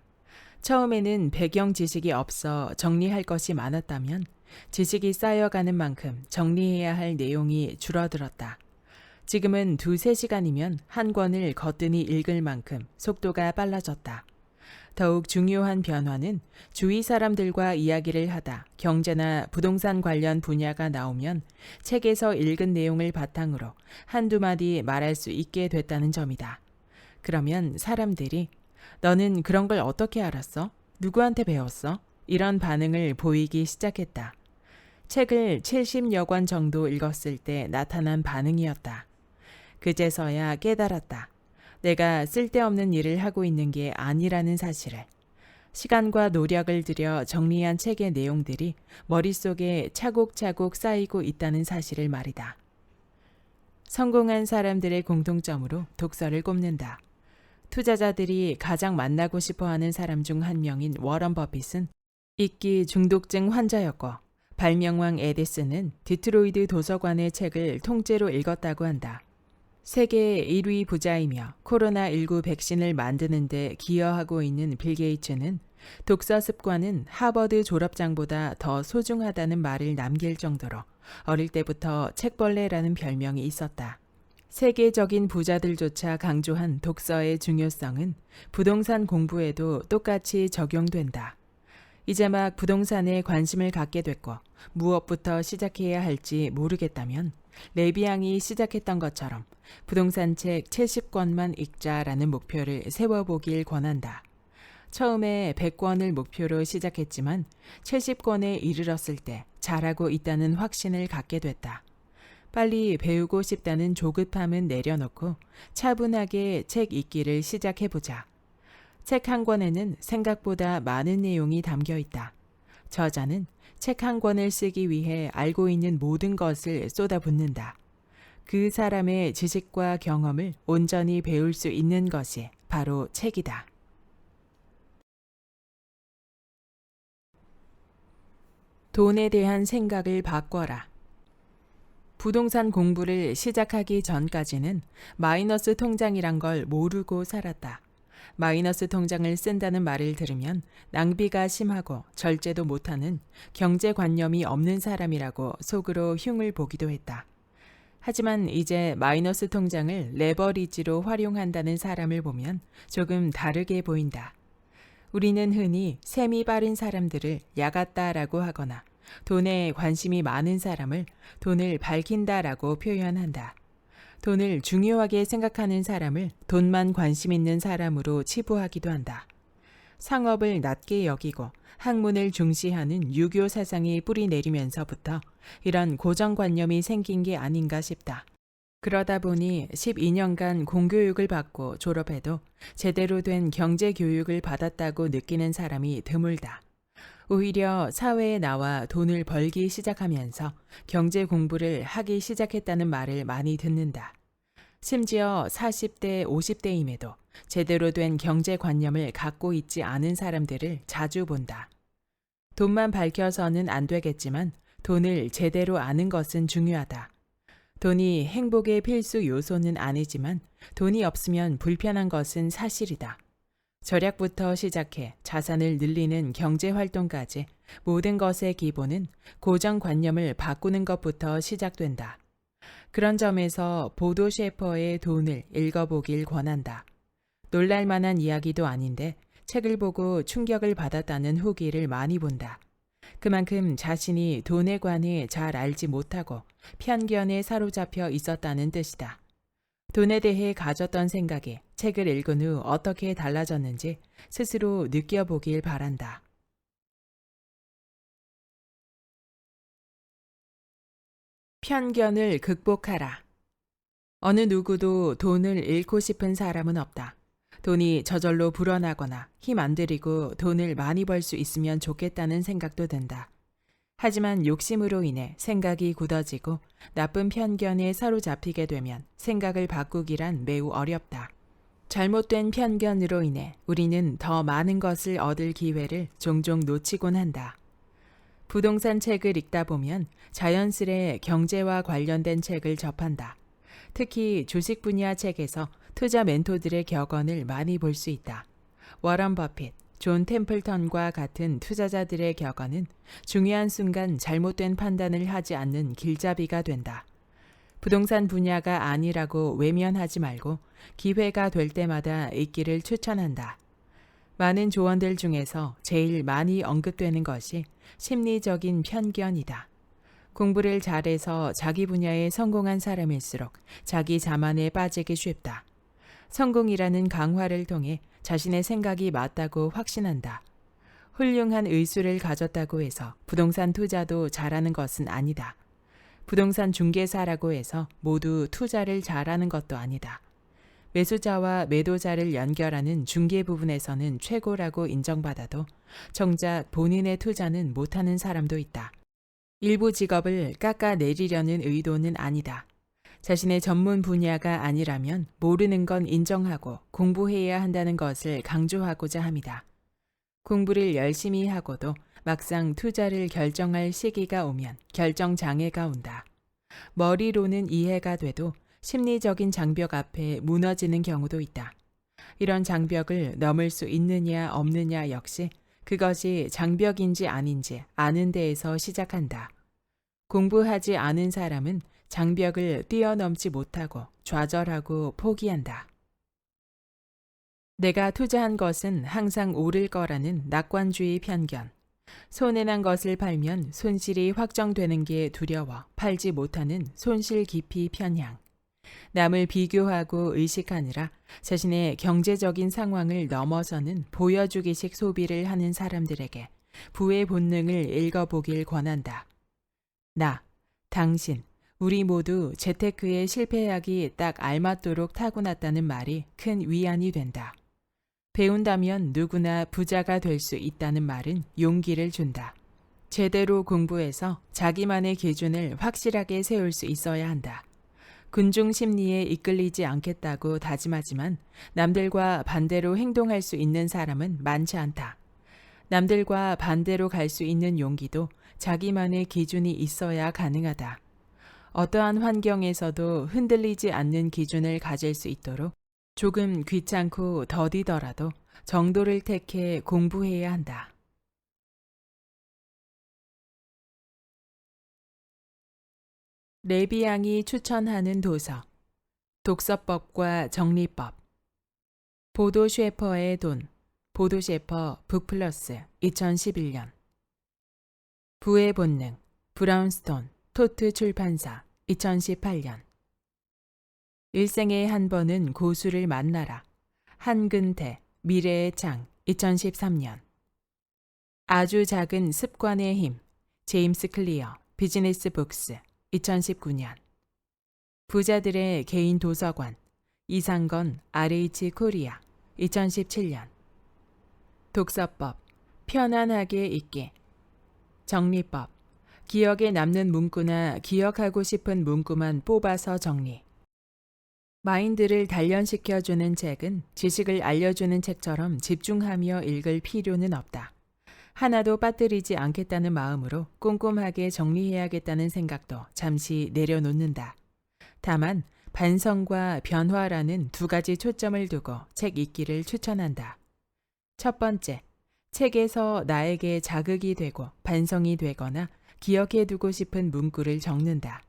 처음에는 배경 지식이 없어 정리할 것이 많았다면 지식이 쌓여가는 만큼 정리해야 할 내용이 줄어들었다. 지금은 2~3시간이면 한 권을 거뜬히 읽을 만큼 속도가 빨라졌다. 더욱 중요한 변화는 주위 사람들과 이야기를 하다 경제나 부동산 관련 분야가 나오면 책에서 읽은 내용을 바탕으로 한두 마디 말할 수 있게 됐다는 점이다. 그러면 사람들이 너는 그런 걸 어떻게 알았어? 누구한테 배웠어? 이런 반응을 보이기 시작했다. 책을 70여 권 정도 읽었을 때 나타난 반응이었다. 그제서야 깨달았다. 내가 쓸데없는 일을 하고 있는 게 아니라는 사실을. 시간과 노력을 들여 정리한 책의 내용들이 머릿속에 차곡차곡 쌓이고 있다는 사실을 말이다. 성공한 사람들의 공통점으로 독서를 꼽는다. 투자자들이 가장 만나고 싶어하는 사람 중 한 명인 워런 버핏은 읽기 중독증 환자였고 발명왕 에디슨은 디트로이트 도서관의 책을 통째로 읽었다고 한다. 세계 1위 부자이며 코로나19 백신을 만드는 데 기여하고 있는 빌 게이츠는 독서 습관은 하버드 졸업장보다 더 소중하다는 말을 남길 정도로 어릴 때부터 책벌레라는 별명이 있었다. 세계적인 부자들조차 강조한 독서의 중요성은 부동산 공부에도 똑같이 적용된다. 이제 막 부동산에 관심을 갖게 됐고 무엇부터 시작해야 할지 모르겠다면 레비앙이 시작했던 것처럼 부동산 책 70권만 읽자라는 목표를 세워보길 권한다. 처음에 100권을 목표로 시작했지만 70권에 이르렀을 때 잘하고 있다는 확신을 갖게 됐다. 빨리 배우고 싶다는 조급함은 내려놓고 차분하게 책 읽기를 시작해보자. 책 한 권에는 생각보다 많은 내용이 담겨 있다. 저자는 책 한 권을 쓰기 위해 알고 있는 모든 것을 쏟아붓는다. 그 사람의 지식과 경험을 온전히 배울 수 있는 것이 바로 책이다. 돈에 대한 생각을 바꿔라. 부동산 공부를 시작하기 전까지는 마이너스 통장이란 걸 모르고 살았다. 마이너스 통장을 쓴다는 말을 들으면 낭비가 심하고 절제도 못하는 경제관념이 없는 사람이라고 속으로 흉을 보기도 했다. 하지만 이제 마이너스 통장을 레버리지로 활용한다는 사람을 보면 조금 다르게 보인다. 우리는 흔히 셈이 빠른 사람들을 야같다라고 하거나 돈에 관심이 많은 사람을 돈을 밝힌다라고 표현한다. 돈을 중요하게 생각하는 사람을 돈만 관심 있는 사람으로 치부하기도 한다. 상업을 낮게 여기고 학문을 중시하는 유교 사상이 뿌리 내리면서부터 이런 고정관념이 생긴 게 아닌가 싶다. 그러다 보니 12년간 공교육을 받고 졸업해도 제대로 된 경제교육을 받았다고 느끼는 사람이 드물다. 오히려 사회에 나와 돈을 벌기 시작하면서 경제 공부를 하기 시작했다는 말을 많이 듣는다. 심지어 40대, 50대임에도 제대로 된 경제관념을 갖고 있지 않은 사람들을 자주 본다. 돈만 밝혀서는 안 되겠지만 돈을 제대로 아는 것은 중요하다. 돈이 행복의 필수 요소는 아니지만 돈이 없으면 불편한 것은 사실이다. 절약부터 시작해 자산을 늘리는 경제활동까지 모든 것의 기본은 고정관념을 바꾸는 것부터 시작된다. 그런 점에서 보도 셰퍼의 돈을 읽어보길 권한다. 놀랄만한 이야기도 아닌데 책을 보고 충격을 받았다는 후기를 많이 본다. 그만큼 자신이 돈에 관해 잘 알지 못하고 편견에 사로잡혀 있었다는 뜻이다. 돈에 대해 가졌던 생각이 책을 읽은 후 어떻게 달라졌는지 스스로 느껴보길 바란다. 편견을 극복하라. 어느 누구도 돈을 잃고 싶은 사람은 없다. 돈이 저절로 불어나거나 힘 안 들이고 돈을 많이 벌 수 있으면 좋겠다는 생각도 든다. 하지만 욕심으로 인해 생각이 굳어지고 나쁜 편견에 사로잡히게 되면 생각을 바꾸기란 매우 어렵다. 잘못된 편견으로 인해 우리는 더 많은 것을 얻을 기회를 종종 놓치곤 한다. 부동산 책을 읽다 보면 자연스레 경제와 관련된 책을 접한다. 특히 주식 분야 책에서 투자 멘토들의 격언을 많이 볼 수 있다. 워런 버핏, 존 템플턴과 같은 투자자들의 격언은 중요한 순간 잘못된 판단을 하지 않는 길잡이가 된다. 부동산 분야가 아니라고 외면하지 말고 기회가 될 때마다 읽기를 추천한다. 많은 조언들 중에서 제일 많이 언급되는 것이 심리적인 편견이다. 공부를 잘해서 자기 분야에 성공한 사람일수록 자기 자만에 빠지기 쉽다. 성공이라는 강화를 통해 자신의 생각이 맞다고 확신한다. 훌륭한 의술을 가졌다고 해서 부동산 투자도 잘하는 것은 아니다. 부동산 중개사라고 해서 모두 투자를 잘하는 것도 아니다. 매수자와 매도자를 연결하는 중개 부분에서는 최고라고 인정받아도 정작 본인의 투자는 못하는 사람도 있다. 일부 직업을 깎아내리려는 의도는 아니다. 자신의 전문 분야가 아니라면 모르는 건 인정하고 공부해야 한다는 것을 강조하고자 합니다. 공부를 열심히 하고도 막상 투자를 결정할 시기가 오면 결정 장애가 온다. 머리로는 이해가 돼도 심리적인 장벽 앞에 무너지는 경우도 있다. 이런 장벽을 넘을 수 있느냐 없느냐 역시 그것이 장벽인지 아닌지 아는 데에서 시작한다. 공부하지 않은 사람은 장벽을 뛰어넘지 못하고 좌절하고 포기한다. 내가 투자한 것은 항상 오를 거라는 낙관주의 편견. 손해난 것을 팔면 손실이 확정되는 게 두려워 팔지 못하는 손실 기피 편향. 남을 비교하고 의식하느라 자신의 경제적인 상황을 넘어서는 보여주기식 소비를 하는 사람들에게 부의 본능을 읽어보길 권한다. 나, 당신, 우리 모두 재테크에 실패하기 딱 알맞도록 타고났다는 말이 큰 위안이 된다. 배운다면 누구나 부자가 될 수 있다는 말은 용기를 준다. 제대로 공부해서 자기만의 기준을 확실하게 세울 수 있어야 한다. 군중 심리에 이끌리지 않겠다고 다짐하지만 남들과 반대로 행동할 수 있는 사람은 많지 않다. 남들과 반대로 갈 수 있는 용기도 자기만의 기준이 있어야 가능하다. 어떠한 환경에서도 흔들리지 않는 기준을 가질 수 있도록 조금 귀찮고 더디더라도 정도를 택해 공부해야 한다. 레비앙이 추천하는 도서 독서법과 정리법 보도 셰퍼의 돈 보도 셰퍼 북플러스 2011년 부의 본능 브라운스톤 토트 출판사 2018년 일생에 한 번은 고수를 만나라 한근태 미래의 창 2013년 아주 작은 습관의 힘 제임스 클리어 비즈니스 북스 2019년 부자들의 개인 도서관 이상건 RH 코리아 2017년 독서법 편안하게 읽기 정리법 기억에 남는 문구나 기억하고 싶은 문구만 뽑아서 정리 마인드를 단련시켜주는 책은 지식을 알려주는 책처럼 집중하며 읽을 필요는 없다. 하나도 빠뜨리지 않겠다는 마음으로 꼼꼼하게 정리해야겠다는 생각도 잠시 내려놓는다. 다만 반성과 변화라는 두 가지 초점을 두고 책 읽기를 추천한다. 첫 번째, 책에서 나에게 자극이 되고 반성이 되거나 기억해두고 싶은 문구를 적는다.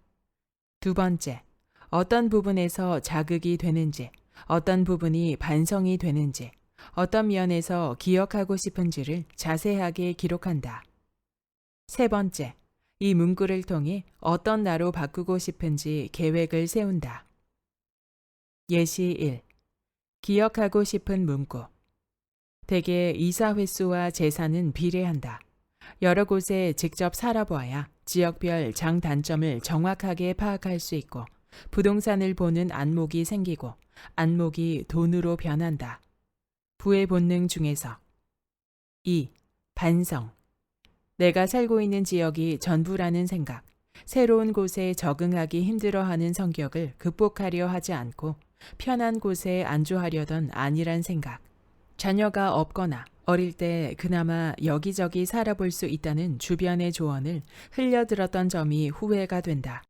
두 번째, 어떤 부분에서 자극이 되는지, 어떤 부분이 반성이 되는지, 어떤 면에서 기억하고 싶은지를 자세하게 기록한다. 세 번째, 이 문구를 통해 어떤 나로 바꾸고 싶은지 계획을 세운다. 예시 1. 기억하고 싶은 문구. 대개 이사 횟수와 재산은 비례한다. 여러 곳에 직접 살아보아야 지역별 장단점을 정확하게 파악할 수 있고 부동산을 보는 안목이 생기고 안목이 돈으로 변한다. 부의 본능 중에서 2. 반성 내가 살고 있는 지역이 전부라는 생각, 새로운 곳에 적응하기 힘들어하는 성격을 극복하려 하지 않고 편한 곳에 안주하려던 아니란 생각, 자녀가 없거나 어릴 때 그나마 여기저기 살아볼 수 있다는 주변의 조언을 흘려들었던 점이 후회가 된다.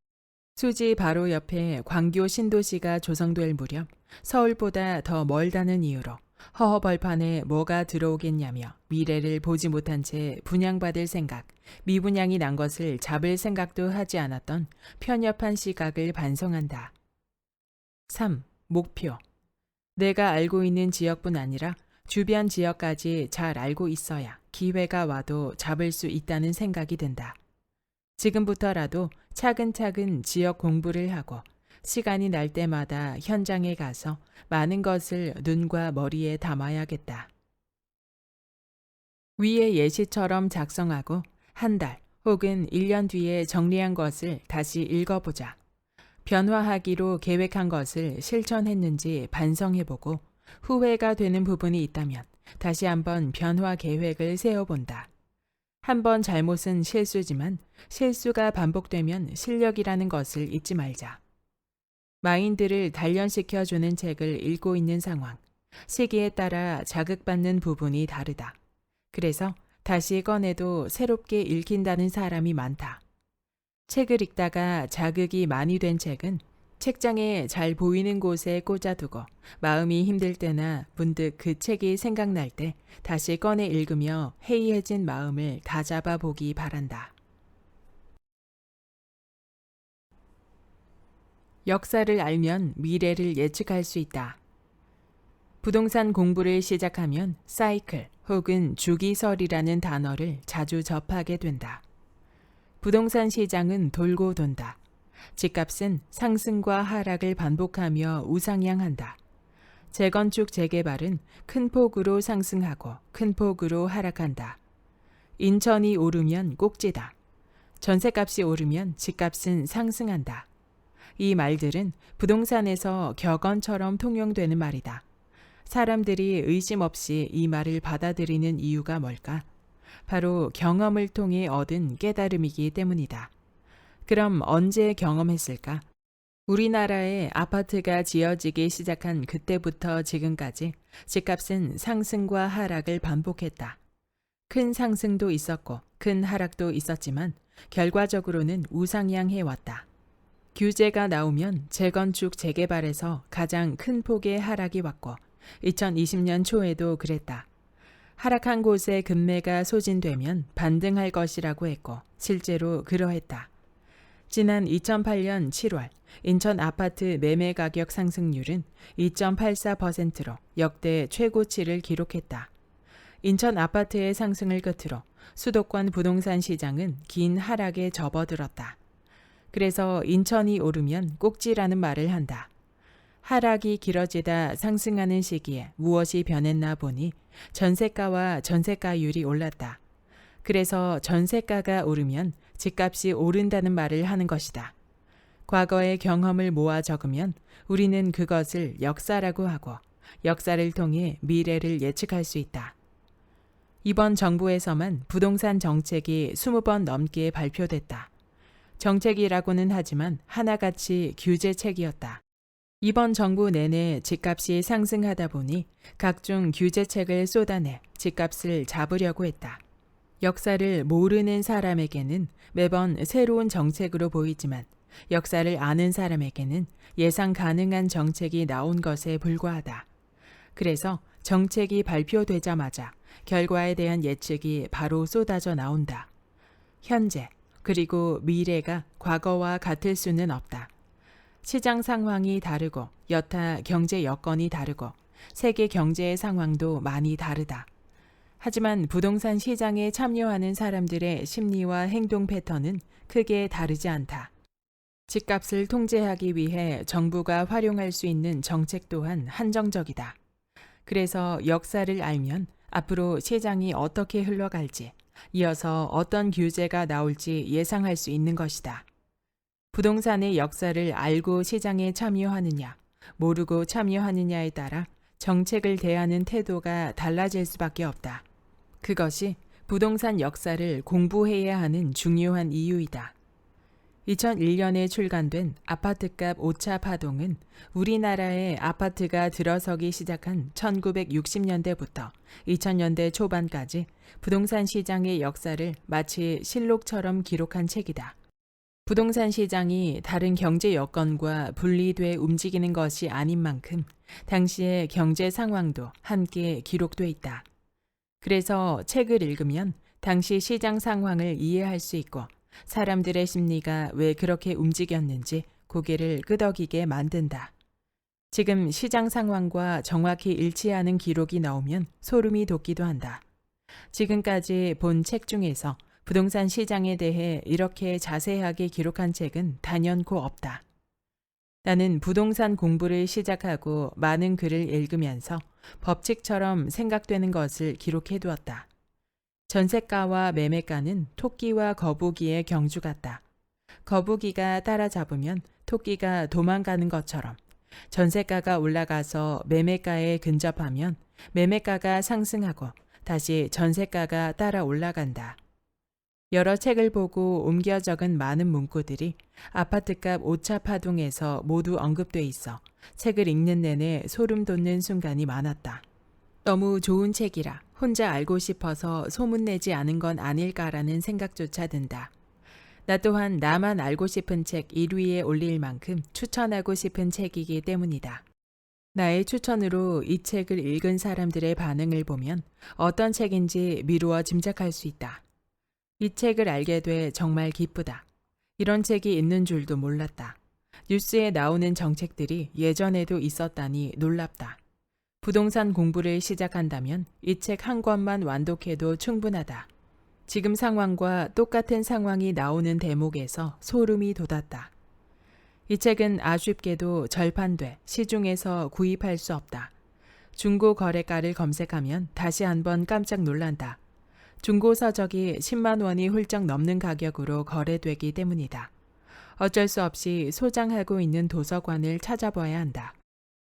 수지 바로 옆에 광교 신도시가 조성될 무렵 서울보다 더 멀다는 이유로 허허벌판에 뭐가 들어오겠냐며 미래를 보지 못한 채 분양받을 생각, 미분양이 난 것을 잡을 생각도 하지 않았던 편협한 시각을 반성한다. 3. 목표. 내가 알고 있는 지역뿐 아니라 주변 지역까지 잘 알고 있어야 기회가 와도 잡을 수 있다는 생각이 든다. 지금부터라도 차근차근 지역 공부를 하고 시간이 날 때마다 현장에 가서 많은 것을 눈과 머리에 담아야겠다. 위의 예시처럼 작성하고 한 달 혹은 1년 뒤에 정리한 것을 다시 읽어보자. 변화하기로 계획한 것을 실천했는지 반성해보고 후회가 되는 부분이 있다면 다시 한번 변화 계획을 세워본다. 한번 잘못은 실수지만 실수가 반복되면 실력이라는 것을 잊지 말자. 마인드를 단련시켜주는 책을 읽고 있는 상황, 시기에 따라 자극받는 부분이 다르다. 그래서 다시 꺼내도 새롭게 읽힌다는 사람이 많다. 책을 읽다가 자극이 많이 된 책은 책장에 잘 보이는 곳에 꽂아두고 마음이 힘들 때나 문득 그 책이 생각날 때 다시 꺼내 읽으며 해이해진 마음을 다잡아 보기 바란다. 역사를 알면 미래를 예측할 수 있다. 부동산 공부를 시작하면 사이클 혹은 주기설이라는 단어를 자주 접하게 된다. 부동산 시장은 돌고 돈다. 집값은 상승과 하락을 반복하며 우상향한다. 재건축 재개발은 큰 폭으로 상승하고 큰 폭으로 하락한다. 인천이 오르면 꼭지다. 전셋값이 오르면 집값은 상승한다. 이 말들은 부동산에서 격언처럼 통용되는 말이다. 사람들이 의심 없이 이 말을 받아들이는 이유가 뭘까? 바로 경험을 통해 얻은 깨달음이기 때문이다. 그럼 언제 경험했을까? 우리나라에 아파트가 지어지기 시작한 그때부터 지금까지 집값은 상승과 하락을 반복했다. 큰 상승도 있었고 큰 하락도 있었지만 결과적으로는 우상향해 왔다. 규제가 나오면 재건축 재개발에서 가장 큰 폭의 하락이 왔고 2020년 초에도 그랬다. 하락한 곳에 금매가 소진되면 반등할 것이라고 했고 실제로 그러했다. 지난 2008년 7월 인천 아파트 매매 가격 상승률은 2.84%로 역대 최고치를 기록했다. 인천 아파트의 상승을 끝으로 수도권 부동산 시장은 긴 하락에 접어들었다. 그래서 인천이 오르면 꼭지라는 말을 한다. 하락이 길어지다 상승하는 시기에 무엇이 변했나 보니 전세가와 전세가율이 올랐다. 그래서 전세가가 오르면 집값이 오른다는 말을 하는 것이다. 과거의 경험을 모아 적으면 우리는 그것을 역사라고 하고 역사를 통해 미래를 예측할 수 있다. 이번 정부에서만 부동산 정책이 20번 넘게 발표됐다. 정책이라고는 하지만 하나같이 규제책이었다. 이번 정부 내내 집값이 상승하다 보니 각종 규제책을 쏟아내 집값을 잡으려고 했다. 역사를 모르는 사람에게는 매번 새로운 정책으로 보이지만 역사를 아는 사람에게는 예상 가능한 정책이 나온 것에 불과하다. 그래서 정책이 발표되자마자 결과에 대한 예측이 바로 쏟아져 나온다. 현재 그리고 미래가 과거와 같을 수는 없다. 시장 상황이 다르고 여타 경제 여건이 다르고 세계 경제의 상황도 많이 다르다. 하지만 부동산 시장에 참여하는 사람들의 심리와 행동 패턴은 크게 다르지 않다. 집값을 통제하기 위해 정부가 활용할 수 있는 정책 또한 한정적이다. 그래서 역사를 알면 앞으로 시장이 어떻게 흘러갈지, 이어서 어떤 규제가 나올지 예상할 수 있는 것이다. 부동산의 역사를 알고 시장에 참여하느냐, 모르고 참여하느냐에 따라 정책을 대하는 태도가 달라질 수밖에 없다. 그것이 부동산 역사를 공부해야 하는 중요한 이유이다. 2001년에 출간된 아파트값 오차 파동은 우리나라에 아파트가 들어서기 시작한 1960년대부터 2000년대 초반까지 부동산 시장의 역사를 마치 실록처럼 기록한 책이다. 부동산 시장이 다른 경제 여건과 분리돼 움직이는 것이 아닌 만큼 당시의 경제 상황도 함께 기록돼 있다. 그래서 책을 읽으면 당시 시장 상황을 이해할 수 있고 사람들의 심리가 왜 그렇게 움직였는지 고개를 끄덕이게 만든다. 지금 시장 상황과 정확히 일치하는 기록이 나오면 소름이 돋기도 한다. 지금까지 본 책 중에서 부동산 시장에 대해 이렇게 자세하게 기록한 책은 단연코 없다. 나는 부동산 공부를 시작하고 많은 글을 읽으면서 법칙처럼 생각되는 것을 기록해 두었다. 전세가와 매매가는 토끼와 거북이의 경주 같다. 거북이가 따라잡으면 토끼가 도망가는 것처럼 전세가가 올라가서 매매가에 근접하면 매매가가 상승하고 다시 전세가가 따라 올라간다. 여러 책을 보고 옮겨 적은 많은 문구들이 아파트값 오차 파동에서 모두 언급돼 있어 책을 읽는 내내 소름 돋는 순간이 많았다. 너무 좋은 책이라 혼자 알고 싶어서 소문내지 않은 건 아닐까라는 생각조차 든다. 나 또한 나만 알고 싶은 책 1위에 올릴 만큼 추천하고 싶은 책이기 때문이다. 나의 추천으로 이 책을 읽은 사람들의 반응을 보면 어떤 책인지 미루어 짐작할 수 있다. 이 책을 알게 돼 정말 기쁘다. 이런 책이 있는 줄도 몰랐다. 뉴스에 나오는 정책들이 예전에도 있었다니 놀랍다. 부동산 공부를 시작한다면 이 책 한 권만 완독해도 충분하다. 지금 상황과 똑같은 상황이 나오는 대목에서 소름이 돋았다. 이 책은 아쉽게도 절판돼 시중에서 구입할 수 없다. 중고 거래가를 검색하면 다시 한번 깜짝 놀란다. 중고 서적이 10만 원이 훌쩍 넘는 가격으로 거래되기 때문이다. 어쩔 수 없이 소장하고 있는 도서관을 찾아봐야 한다.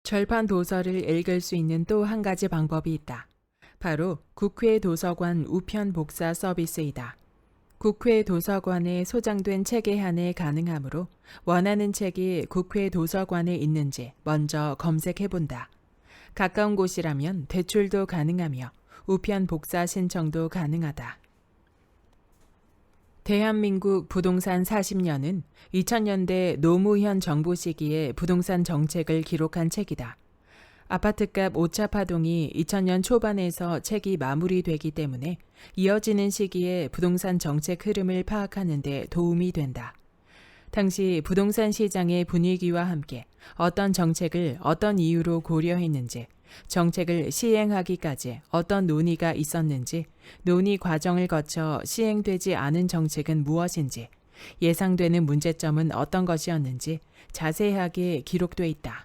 절판 도서를 읽을 수 있는 또 한 가지 방법이 있다. 바로 국회 도서관 우편 복사 서비스이다. 국회 도서관에 소장된 책에 한해 가능하므로 원하는 책이 국회 도서관에 있는지 먼저 검색해 본다. 가까운 곳이라면 대출도 가능하며 우편 복사 신청도 가능하다. 대한민국 부동산 40년은 2000년대 노무현 정부 시기의 부동산 정책을 기록한 책이다. 아파트값 오차 파동이 2000년 초반에서 책이 마무리되기 때문에 이어지는 시기에 부동산 정책 흐름을 파악하는 데 도움이 된다. 당시 부동산 시장의 분위기와 함께 어떤 정책을 어떤 이유로 고려했는지, 정책을 시행하기까지 어떤 논의가 있었는지, 논의 과정을 거쳐 시행되지 않은 정책은 무엇인지, 예상되는 문제점은 어떤 것이었는지 자세하게 기록돼 있다.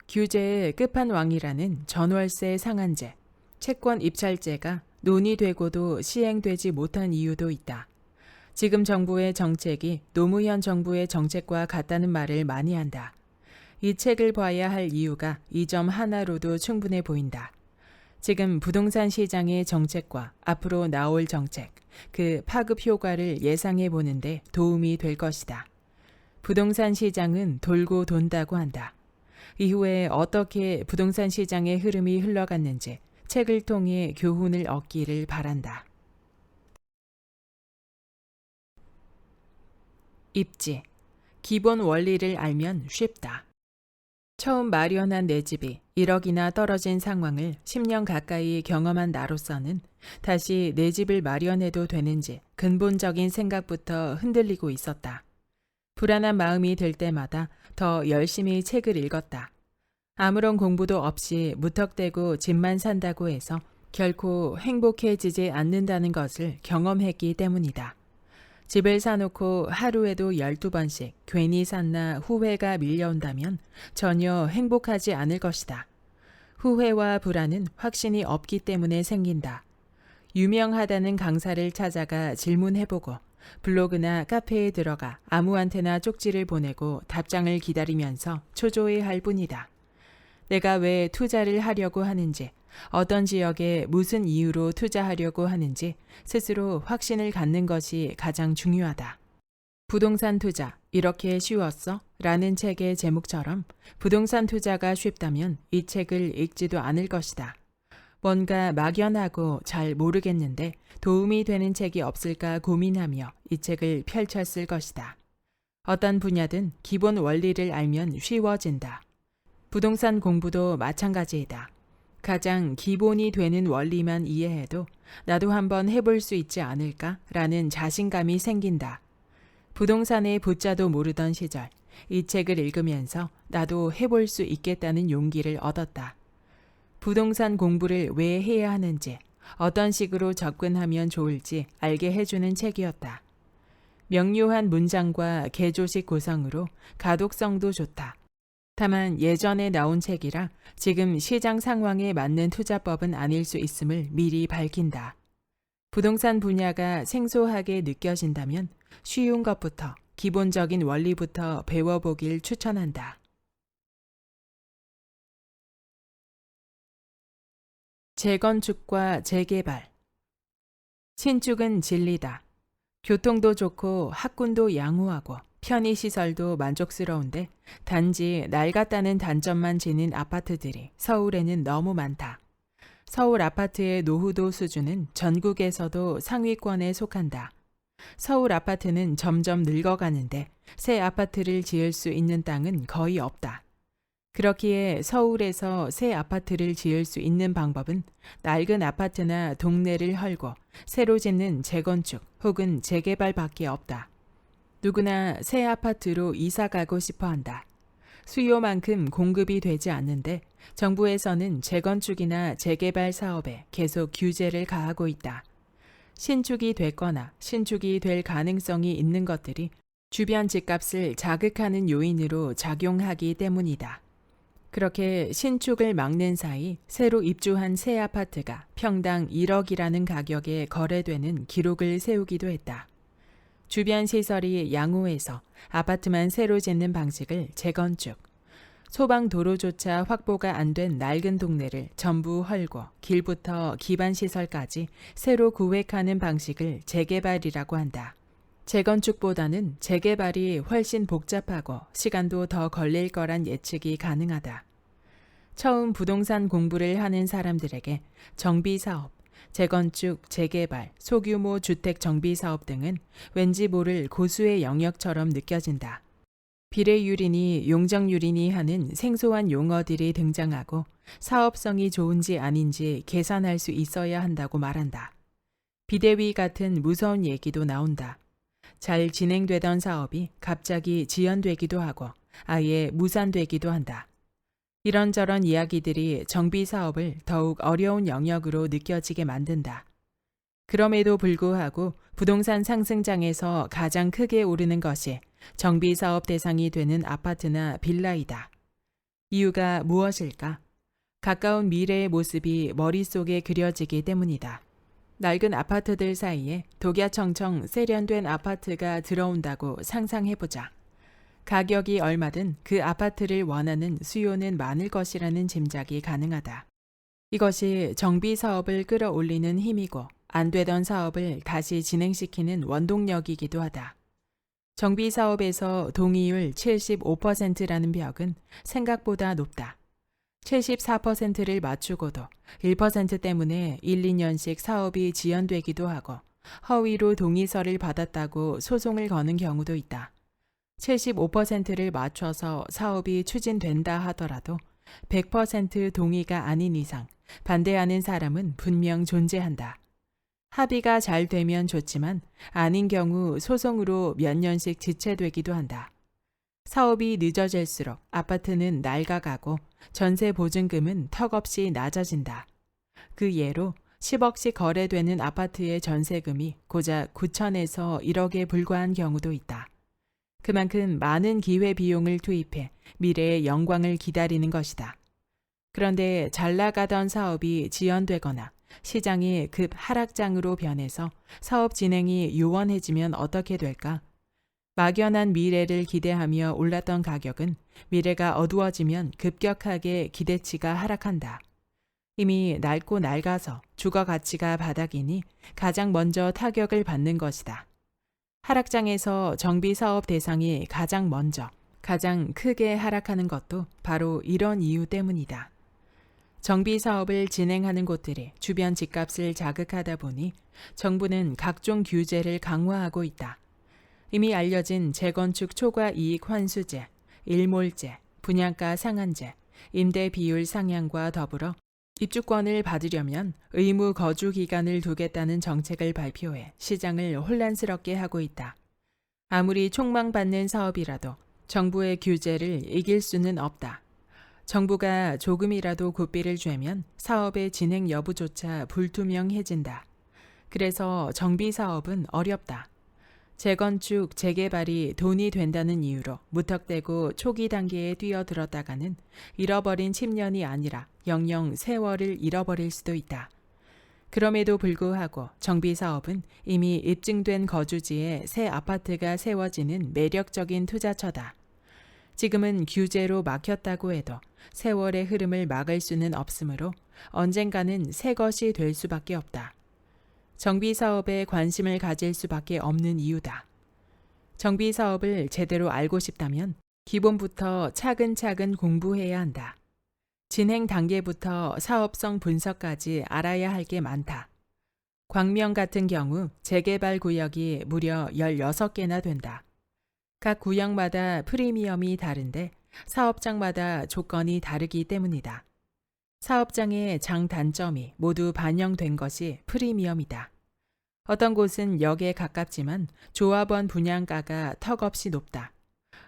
규제의 끝판왕이라는 전월세 상한제, 채권 입찰제가 논의되고도 시행되지 못한 이유도 있다. 지금 정부의 정책이 노무현 정부의 정책과 같다는 말을 많이 한다. 이 책을 봐야 할 이유가 이 점 하나로도 충분해 보인다. 지금 부동산 시장의 정책과 앞으로 나올 정책, 그 파급 효과를 예상해 보는데 도움이 될 것이다. 부동산 시장은 돌고 돈다고 한다. 이후에 어떻게 부동산 시장의 흐름이 흘러갔는지 책을 통해 교훈을 얻기를 바란다. 입지. 기본 원리를 알면 쉽다. 처음 마련한 내 집이 1억이나 떨어진 상황을 10년 가까이 경험한 나로서는 다시 내 집을 마련해도 되는지 근본적인 생각부터 흔들리고 있었다. 불안한 마음이 들 때마다 더 열심히 책을 읽었다. 아무런 공부도 없이 무턱대고 집만 산다고 해서 결코 행복해지지 않는다는 것을 경험했기 때문이다. 집을 사놓고 하루에도 12번씩 괜히 샀나 후회가 밀려온다면 전혀 행복하지 않을 것이다. 후회와 불안은 확신이 없기 때문에 생긴다. 유명하다는 강사를 찾아가 질문해보고 블로그나 카페에 들어가 아무한테나 쪽지를 보내고 답장을 기다리면서 초조해할 뿐이다. 내가 왜 투자를 하려고 하는지, 어떤 지역에 무슨 이유로 투자하려고 하는지 스스로 확신을 갖는 것이 가장 중요하다. 부동산 투자, 이렇게 쉬웠어? 라는 책의 제목처럼 부동산 투자가 쉽다면 이 책을 읽지도 않을 것이다. 뭔가 막연하고 잘 모르겠는데 도움이 되는 책이 없을까 고민하며 이 책을 펼쳤을 것이다. 어떤 분야든 기본 원리를 알면 쉬워진다. 부동산 공부도 마찬가지이다. 가장 기본이 되는 원리만 이해해도 나도 한번 해볼 수 있지 않을까? 라는 자신감이 생긴다. 부동산의 부자도 모르던 시절, 이 책을 읽으면서 나도 해볼 수 있겠다는 용기를 얻었다. 부동산 공부를 왜 해야 하는지, 어떤 식으로 접근하면 좋을지 알게 해주는 책이었다. 명료한 문장과 개조식 구성으로 가독성도 좋다. 다만 예전에 나온 책이라 지금 시장 상황에 맞는 투자법은 아닐 수 있음을 미리 밝힌다. 부동산 분야가 생소하게 느껴진다면 쉬운 것부터 기본적인 원리부터 배워보길 추천한다. 재건축과 재개발. 신축은 진리다. 교통도 좋고 학군도 양호하고 편의시설도 만족스러운데 단지 낡았다는 단점만 지닌 아파트들이 서울에는 너무 많다. 서울 아파트의 노후도 수준은 전국에서도 상위권에 속한다. 서울 아파트는 점점 늙어가는데 새 아파트를 지을 수 있는 땅은 거의 없다. 그렇기에 서울에서 새 아파트를 지을 수 있는 방법은 낡은 아파트나 동네를 헐고 새로 짓는 재건축 혹은 재개발밖에 없다. 누구나 새 아파트로 이사 가고 싶어 한다. 수요만큼 공급이 되지 않는데 정부에서는 재건축이나 재개발 사업에 계속 규제를 가하고 있다. 신축이 됐거나 신축이 될 가능성이 있는 것들이 주변 집값을 자극하는 요인으로 작용하기 때문이다. 그렇게 신축을 막는 사이 새로 입주한 새 아파트가 평당 1억이라는 가격에 거래되는 기록을 세우기도 했다. 주변 시설이 양호해서 아파트만 새로 짓는 방식을 재건축, 소방도로조차 확보가 안 된 낡은 동네를 전부 헐고 길부터 기반시설까지 새로 구획하는 방식을 재개발이라고 한다. 재건축보다는 재개발이 훨씬 복잡하고 시간도 더 걸릴 거란 예측이 가능하다. 처음 부동산 공부를 하는 사람들에게 정비사업, 재건축, 재개발, 소규모 주택 정비사업 등은 왠지 모를 고수의 영역처럼 느껴진다. 비례유리니 용적유리니 하는 생소한 용어들이 등장하고 사업성이 좋은지 아닌지 계산할 수 있어야 한다고 말한다. 비대위 같은 무서운 얘기도 나온다. 잘 진행되던 사업이 갑자기 지연되기도 하고 아예 무산되기도 한다. 이런저런 이야기들이 정비 사업을 더욱 어려운 영역으로 느껴지게 만든다. 그럼에도 불구하고 부동산 상승장에서 가장 크게 오르는 것이 정비 사업 대상이 되는 아파트나 빌라이다. 이유가 무엇일까? 가까운 미래의 모습이 머릿속에 그려지기 때문이다. 낡은 아파트들 사이에 독야청청 세련된 아파트가 들어온다고 상상해보자. 가격이 얼마든 그 아파트를 원하는 수요는 많을 것이라는 짐작이 가능하다. 이것이 정비 사업을 끌어올리는 힘이고 안 되던 사업을 다시 진행시키는 원동력이기도 하다. 정비 사업에서 동의율 75%라는 벽은 생각보다 높다. 74%를 맞추고도 1% 때문에 1, 2년씩 사업이 지연되기도 하고 허위로 동의서를 받았다고 소송을 거는 경우도 있다. 75%를 맞춰서 사업이 추진된다 하더라도 100% 동의가 아닌 이상 반대하는 사람은 분명 존재한다. 합의가 잘 되면 좋지만 아닌 경우 소송으로 몇 년씩 지체되기도 한다. 사업이 늦어질수록 아파트는 낡아가고 전세 보증금은 턱없이 낮아진다. 그 예로 10억씩 거래되는 아파트의 전세금이 고작 9천에서 1억에 불과한 경우도 있다. 그만큼 많은 기회비용을 투입해 미래의 영광을 기다리는 것이다. 그런데 잘 나가던 사업이 지연되거나 시장이 급 하락장으로 변해서 사업 진행이 요원해지면 어떻게 될까? 막연한 미래를 기대하며 올랐던 가격은 미래가 어두워지면 급격하게 기대치가 하락한다. 이미 낡고 낡아서 주거 가치가 바닥이니 가장 먼저 타격을 받는 것이다. 하락장에서 정비 사업 대상이 가장 먼저, 가장 크게 하락하는 것도 바로 이런 이유 때문이다. 정비 사업을 진행하는 곳들이 주변 집값을 자극하다 보니 정부는 각종 규제를 강화하고 있다. 이미 알려진 재건축 초과 이익 환수제, 일몰제, 분양가 상한제, 임대 비율 상향과 더불어 입주권을 받으려면 의무 거주 기간을 두겠다는 정책을 발표해 시장을 혼란스럽게 하고 있다. 아무리 촉망받는 사업이라도 정부의 규제를 이길 수는 없다. 정부가 조금이라도 고삐를 쬐면 사업의 진행 여부조차 불투명해진다. 그래서 정비 사업은 어렵다. 재건축, 재개발이 돈이 된다는 이유로 무턱대고 초기 단계에 뛰어들었다가는 잃어버린 10년이 아니라 영영 세월을 잃어버릴 수도 있다. 그럼에도 불구하고 정비 사업은 이미 입증된 거주지에 새 아파트가 세워지는 매력적인 투자처다. 지금은 규제로 막혔다고 해도 세월의 흐름을 막을 수는 없으므로 언젠가는 새 것이 될 수밖에 없다. 정비 사업에 관심을 가질 수밖에 없는 이유다. 정비 사업을 제대로 알고 싶다면 기본부터 차근차근 공부해야 한다. 진행 단계부터 사업성 분석까지 알아야 할 게 많다. 광명 같은 경우 재개발 구역이 무려 16개나 된다. 각 구역마다 프리미엄이 다른데 사업장마다 조건이 다르기 때문이다. 사업장의 장단점이 모두 반영된 것이 프리미엄이다. 어떤 곳은 역에 가깝지만 조합원 분양가가 턱없이 높다.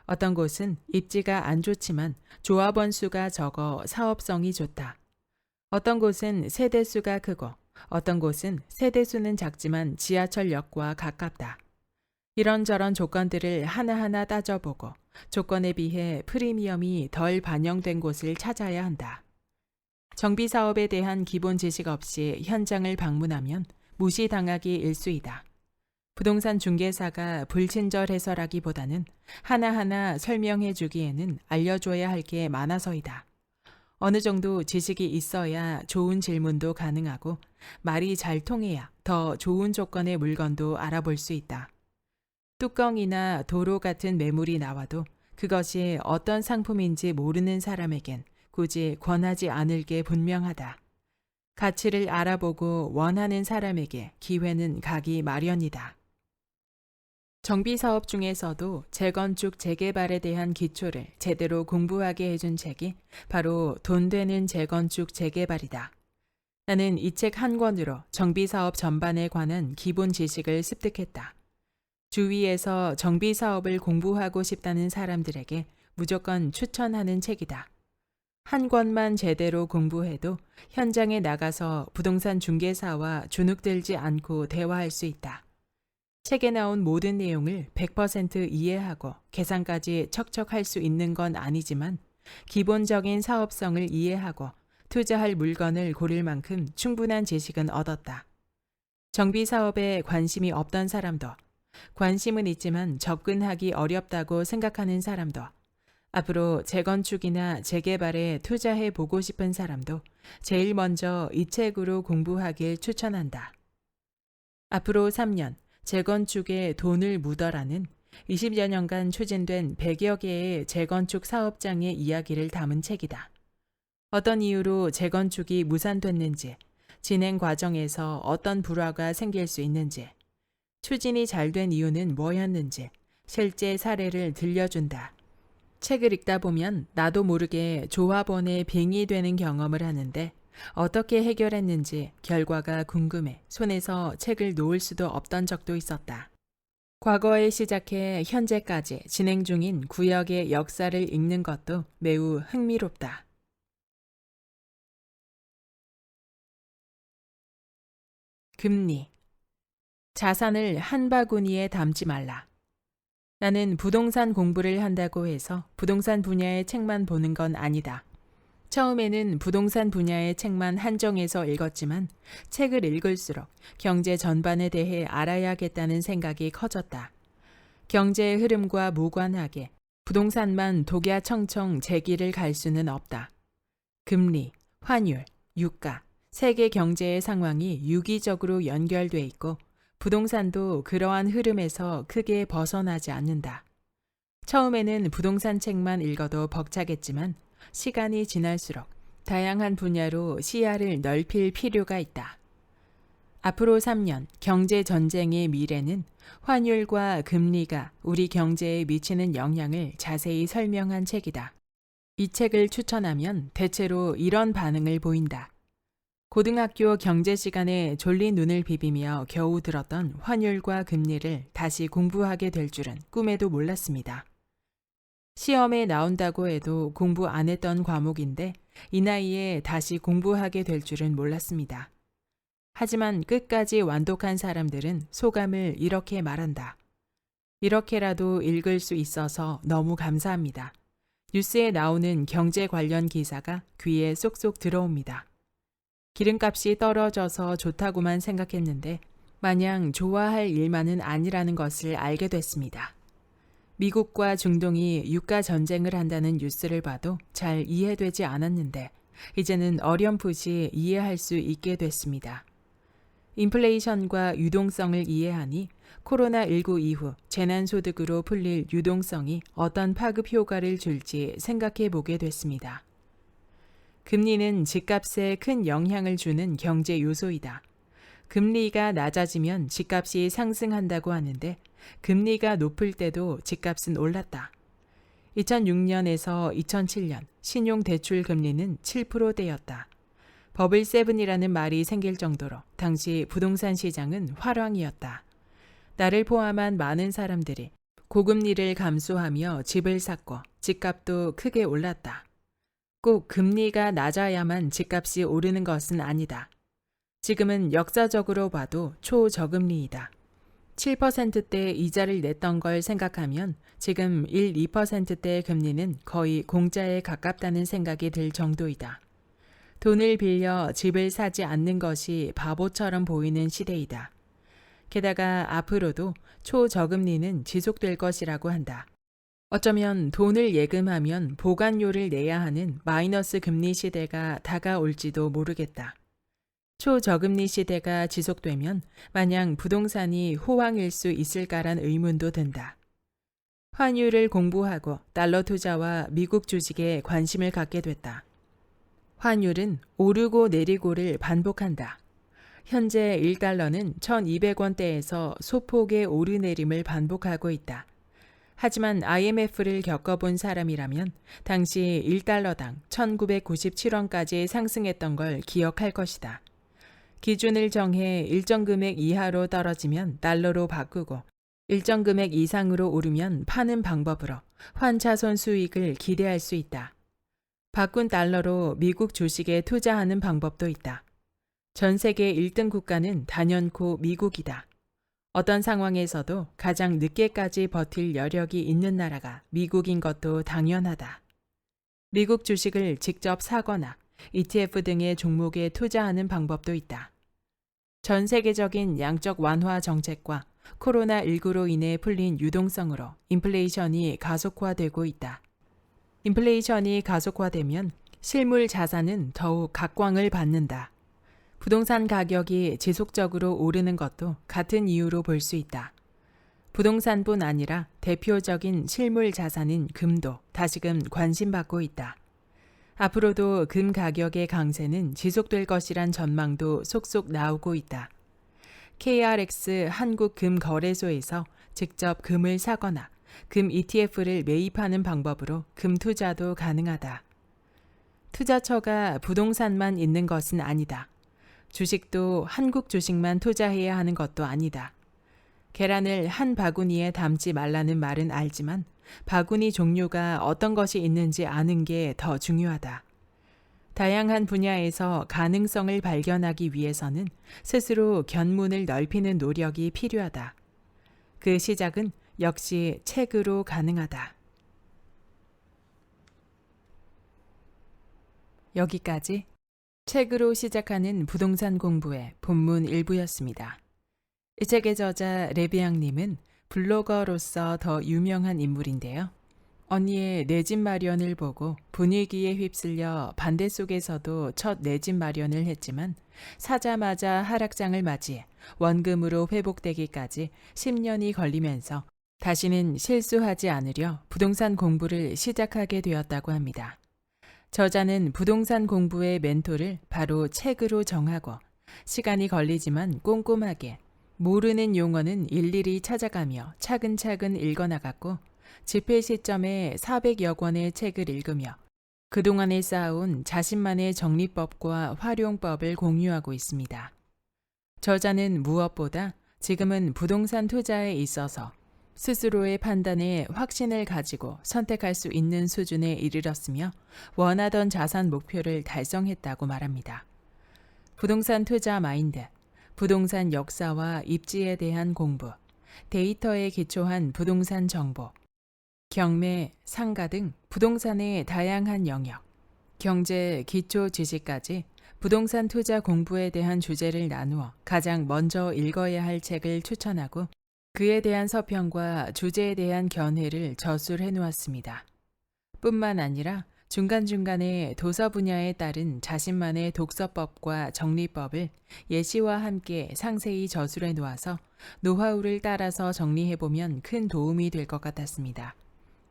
어떤 곳은 입지가 안 좋지만 조합원 수가 적어 사업성이 좋다. 어떤 곳은 세대수가 크고 어떤 곳은 세대수는 작지만 지하철역과 가깝다. 이런저런 조건들을 하나하나 따져보고 조건에 비해 프리미엄이 덜 반영된 곳을 찾아야 한다. 정비 사업에 대한 기본 지식 없이 현장을 방문하면 무시당하기 일쑤이다. 부동산 중개사가 불친절해서라기보다는 하나하나 설명해 주기에는 알려줘야 할 게 많아서이다. 어느 정도 지식이 있어야 좋은 질문도 가능하고 말이 잘 통해야 더 좋은 조건의 물건도 알아볼 수 있다. 뚜껑이나 도로 같은 매물이 나와도 그것이 어떤 상품인지 모르는 사람에겐 굳이 권하지 않을 게 분명하다. 가치를 알아보고 원하는 사람에게 기회는 가기 마련이다. 정비 사업 중에서도 재건축, 재개발에 대한 기초를 제대로 공부하게 해준 책이 바로 돈 되는 재건축, 재개발이다. 나는 이 책 한 권으로 정비 사업 전반에 관한 기본 지식을 습득했다. 주위에서 정비 사업을 공부하고 싶다는 사람들에게 무조건 추천하는 책이다. 한 권만 제대로 공부해도 현장에 나가서 부동산 중개사와 주눅들지 않고 대화할 수 있다. 책에 나온 모든 내용을 100% 이해하고 계산까지 척척 할 수 있는 건 아니지만 기본적인 사업성을 이해하고 투자할 물건을 고를 만큼 충분한 지식은 얻었다. 정비 사업에 관심이 없던 사람도, 관심은 있지만 접근하기 어렵다고 생각하는 사람도, 앞으로 재건축이나 재개발에 투자해 보고 싶은 사람도 제일 먼저 이 책으로 공부하길 추천한다. 앞으로 3년 재건축에 돈을 묻어라는 20여 년간 추진된 100여 개의 재건축 사업장의 이야기를 담은 책이다. 어떤 이유로 재건축이 무산됐는지, 진행 과정에서 어떤 불화가 생길 수 있는지, 추진이 잘 된 이유는 뭐였는지 실제 사례를 들려준다. 책을 읽다 보면 나도 모르게 조합원의 빙이 되는 경험을 하는데 어떻게 해결했는지 결과가 궁금해 손에서 책을 놓을 수도 없던 적도 있었다. 과거에 시작해 현재까지 진행 중인 구역의 역사를 읽는 것도 매우 흥미롭다. 금리. 자산을 한 바구니에 담지 말라. 나는 부동산 공부를 한다고 해서 부동산 분야의 책만 보는 건 아니다. 처음에는 부동산 분야의 책만 한정해서 읽었지만 책을 읽을수록 경제 전반에 대해 알아야겠다는 생각이 커졌다. 경제의 흐름과 무관하게 부동산만 독야청청 제 길을 갈 수는 없다. 금리, 환율, 유가, 세계 경제의 상황이 유기적으로 연결돼 있고 부동산도 그러한 흐름에서 크게 벗어나지 않는다. 처음에는 부동산 책만 읽어도 벅차겠지만 시간이 지날수록 다양한 분야로 시야를 넓힐 필요가 있다. 앞으로 3년 경제 전쟁의 미래는 환율과 금리가 우리 경제에 미치는 영향을 자세히 설명한 책이다. 이 책을 추천하면 대체로 이런 반응을 보인다. 고등학교 경제 시간에 졸린 눈을 비비며 겨우 들었던 환율과 금리를 다시 공부하게 될 줄은 꿈에도 몰랐습니다. 시험에 나온다고 해도 공부 안 했던 과목인데 이 나이에 다시 공부하게 될 줄은 몰랐습니다. 하지만 끝까지 완독한 사람들은 소감을 이렇게 말한다. 이렇게라도 읽을 수 있어서 너무 감사합니다. 뉴스에 나오는 경제 관련 기사가 귀에 쏙쏙 들어옵니다. 기름값이 떨어져서 좋다고만 생각했는데 마냥 좋아할 일만은 아니라는 것을 알게 됐습니다. 미국과 중동이 유가 전쟁을 한다는 뉴스를 봐도 잘 이해되지 않았는데 이제는 어렴풋이 이해할 수 있게 됐습니다. 인플레이션과 유동성을 이해하니 코로나19 이후 재난소득으로 풀릴 유동성이 어떤 파급 효과를 줄지 생각해 보게 됐습니다. 금리는 집값에 큰 영향을 주는 경제 요소이다. 금리가 낮아지면 집값이 상승한다고 하는데 금리가 높을 때도 집값은 올랐다. 2006년에서 2007년 신용대출 금리는 7%대였다. 버블 세븐이라는 말이 생길 정도로 당시 부동산 시장은 화랑이었다. 나를 포함한 많은 사람들이 고금리를 감수하며 집을 샀고 집값도 크게 올랐다. 꼭 금리가 낮아야만 집값이 오르는 것은 아니다. 지금은 역사적으로 봐도 초저금리이다. 7%대 이자를 냈던 걸 생각하면 지금 1, 2%대 금리는 거의 공짜에 가깝다는 생각이 들 정도이다. 돈을 빌려 집을 사지 않는 것이 바보처럼 보이는 시대이다. 게다가 앞으로도 초저금리는 지속될 것이라고 한다. 어쩌면 돈을 예금하면 보관료를 내야 하는 마이너스 금리 시대가 다가올지도 모르겠다. 초저금리 시대가 지속되면 마냥 부동산이 호황일 수 있을까란 의문도 든다. 환율을 공부하고 달러 투자와 미국 주식에 관심을 갖게 됐다. 환율은 오르고 내리고를 반복한다. 현재 1달러는 1,200원대에서 소폭의 오르내림을 반복하고 있다. 하지만 IMF를 겪어본 사람이라면 당시 1달러당 1,997원까지 상승했던 걸 기억할 것이다. 기준을 정해 일정 금액 이하로 떨어지면 달러로 바꾸고 일정 금액 이상으로 오르면 파는 방법으로 환차손 수익을 기대할 수 있다. 바꾼 달러로 미국 주식에 투자하는 방법도 있다. 전 세계 1등 국가는 단연코 미국이다. 어떤 상황에서도 가장 늦게까지 버틸 여력이 있는 나라가 미국인 것도 당연하다. 미국 주식을 직접 사거나 ETF 등의 종목에 투자하는 방법도 있다. 전 세계적인 양적 완화 정책과 코로나19로 인해 풀린 유동성으로 인플레이션이 가속화되고 있다. 인플레이션이 가속화되면 실물 자산은 더욱 각광을 받는다. 부동산 가격이 지속적으로 오르는 것도 같은 이유로 볼 수 있다. 부동산뿐 아니라 대표적인 실물 자산인 금도 다시금 관심받고 있다. 앞으로도 금 가격의 강세는 지속될 것이란 전망도 속속 나오고 있다. KRX 한국금거래소에서 직접 금을 사거나 금 ETF를 매입하는 방법으로 금 투자도 가능하다. 투자처가 부동산만 있는 것은 아니다. 주식도 한국 주식만 투자해야 하는 것도 아니다. 계란을 한 바구니에 담지 말라는 말은 알지만 바구니 종류가 어떤 것이 있는지 아는 게 더 중요하다. 다양한 분야에서 가능성을 발견하기 위해서는 스스로 견문을 넓히는 노력이 필요하다. 그 시작은 역시 책으로 가능하다. 여기까지 책으로 시작하는 부동산 공부의 본문 일부였습니다. 이 책의 저자 레비앙님은 블로거로서 더 유명한 인물인데요. 언니의 내 집 마련을 보고 분위기에 휩쓸려 반대 속에서도 첫 내 집 마련을 했지만 사자마자 하락장을 맞이해 원금으로 회복되기까지 10년이 걸리면서 다시는 실수하지 않으려 부동산 공부를 시작하게 되었다고 합니다. 저자는 부동산 공부의 멘토를 바로 책으로 정하고 시간이 걸리지만 꼼꼼하게 모르는 용어는 일일이 찾아가며 차근차근 읽어나갔고 집필 시점에 400여 권의 책을 읽으며 그동안에 쌓아온 자신만의 정리법과 활용법을 공유하고 있습니다. 저자는 무엇보다 지금은 부동산 투자에 있어서 스스로의 판단에 확신을 가지고 선택할 수 있는 수준에 이르렀으며 원하던 자산 목표를 달성했다고 말합니다. 부동산 투자 마인드, 부동산 역사와 입지에 대한 공부, 데이터에 기초한 부동산 정보, 경매, 상가 등 부동산의 다양한 영역, 경제 기초 지식까지 부동산 투자 공부에 대한 주제를 나누어 가장 먼저 읽어야 할 책을 추천하고 그에 대한 서평과 주제에 대한 견해를 저술해 놓았습니다. 뿐만 아니라 중간중간에 도서 분야에 따른 자신만의 독서법과 정리법을 예시와 함께 상세히 저술해 놓아서 노하우를 따라서 정리해보면 큰 도움이 될 것 같았습니다.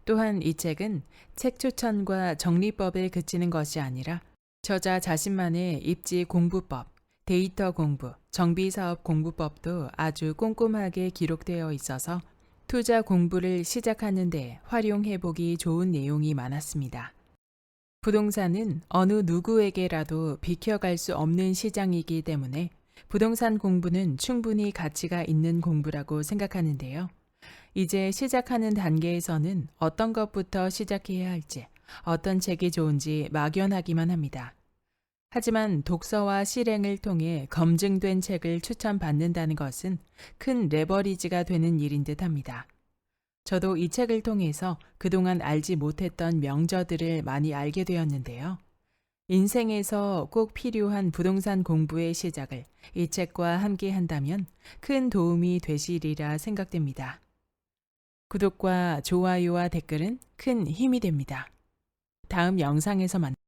또한 이 책은 책 추천과 정리법에 그치는 것이 아니라 저자 자신만의 입지 공부법, 데이터 공부, 정비사업 공부법도 아주 꼼꼼하게 기록되어 있어서 투자 공부를 시작하는 데 활용해보기 좋은 내용이 많았습니다. 부동산은 어느 누구에게라도 비켜갈 수 없는 시장이기 때문에 부동산 공부는 충분히 가치가 있는 공부라고 생각하는데요. 이제 시작하는 단계에서는 어떤 것부터 시작해야 할지, 어떤 책이 좋은지 막연하기만 합니다. 하지만 독서와 실행을 통해 검증된 책을 추천받는다는 것은 큰 레버리지가 되는 일인 듯 합니다. 저도 이 책을 통해서 그동안 알지 못했던 명저들을 많이 알게 되었는데요. 인생에서 꼭 필요한 부동산 공부의 시작을 이 책과 함께 한다면 큰 도움이 되시리라 생각됩니다. 구독과 좋아요와 댓글은 큰 힘이 됩니다. 다음 영상에서 만나요.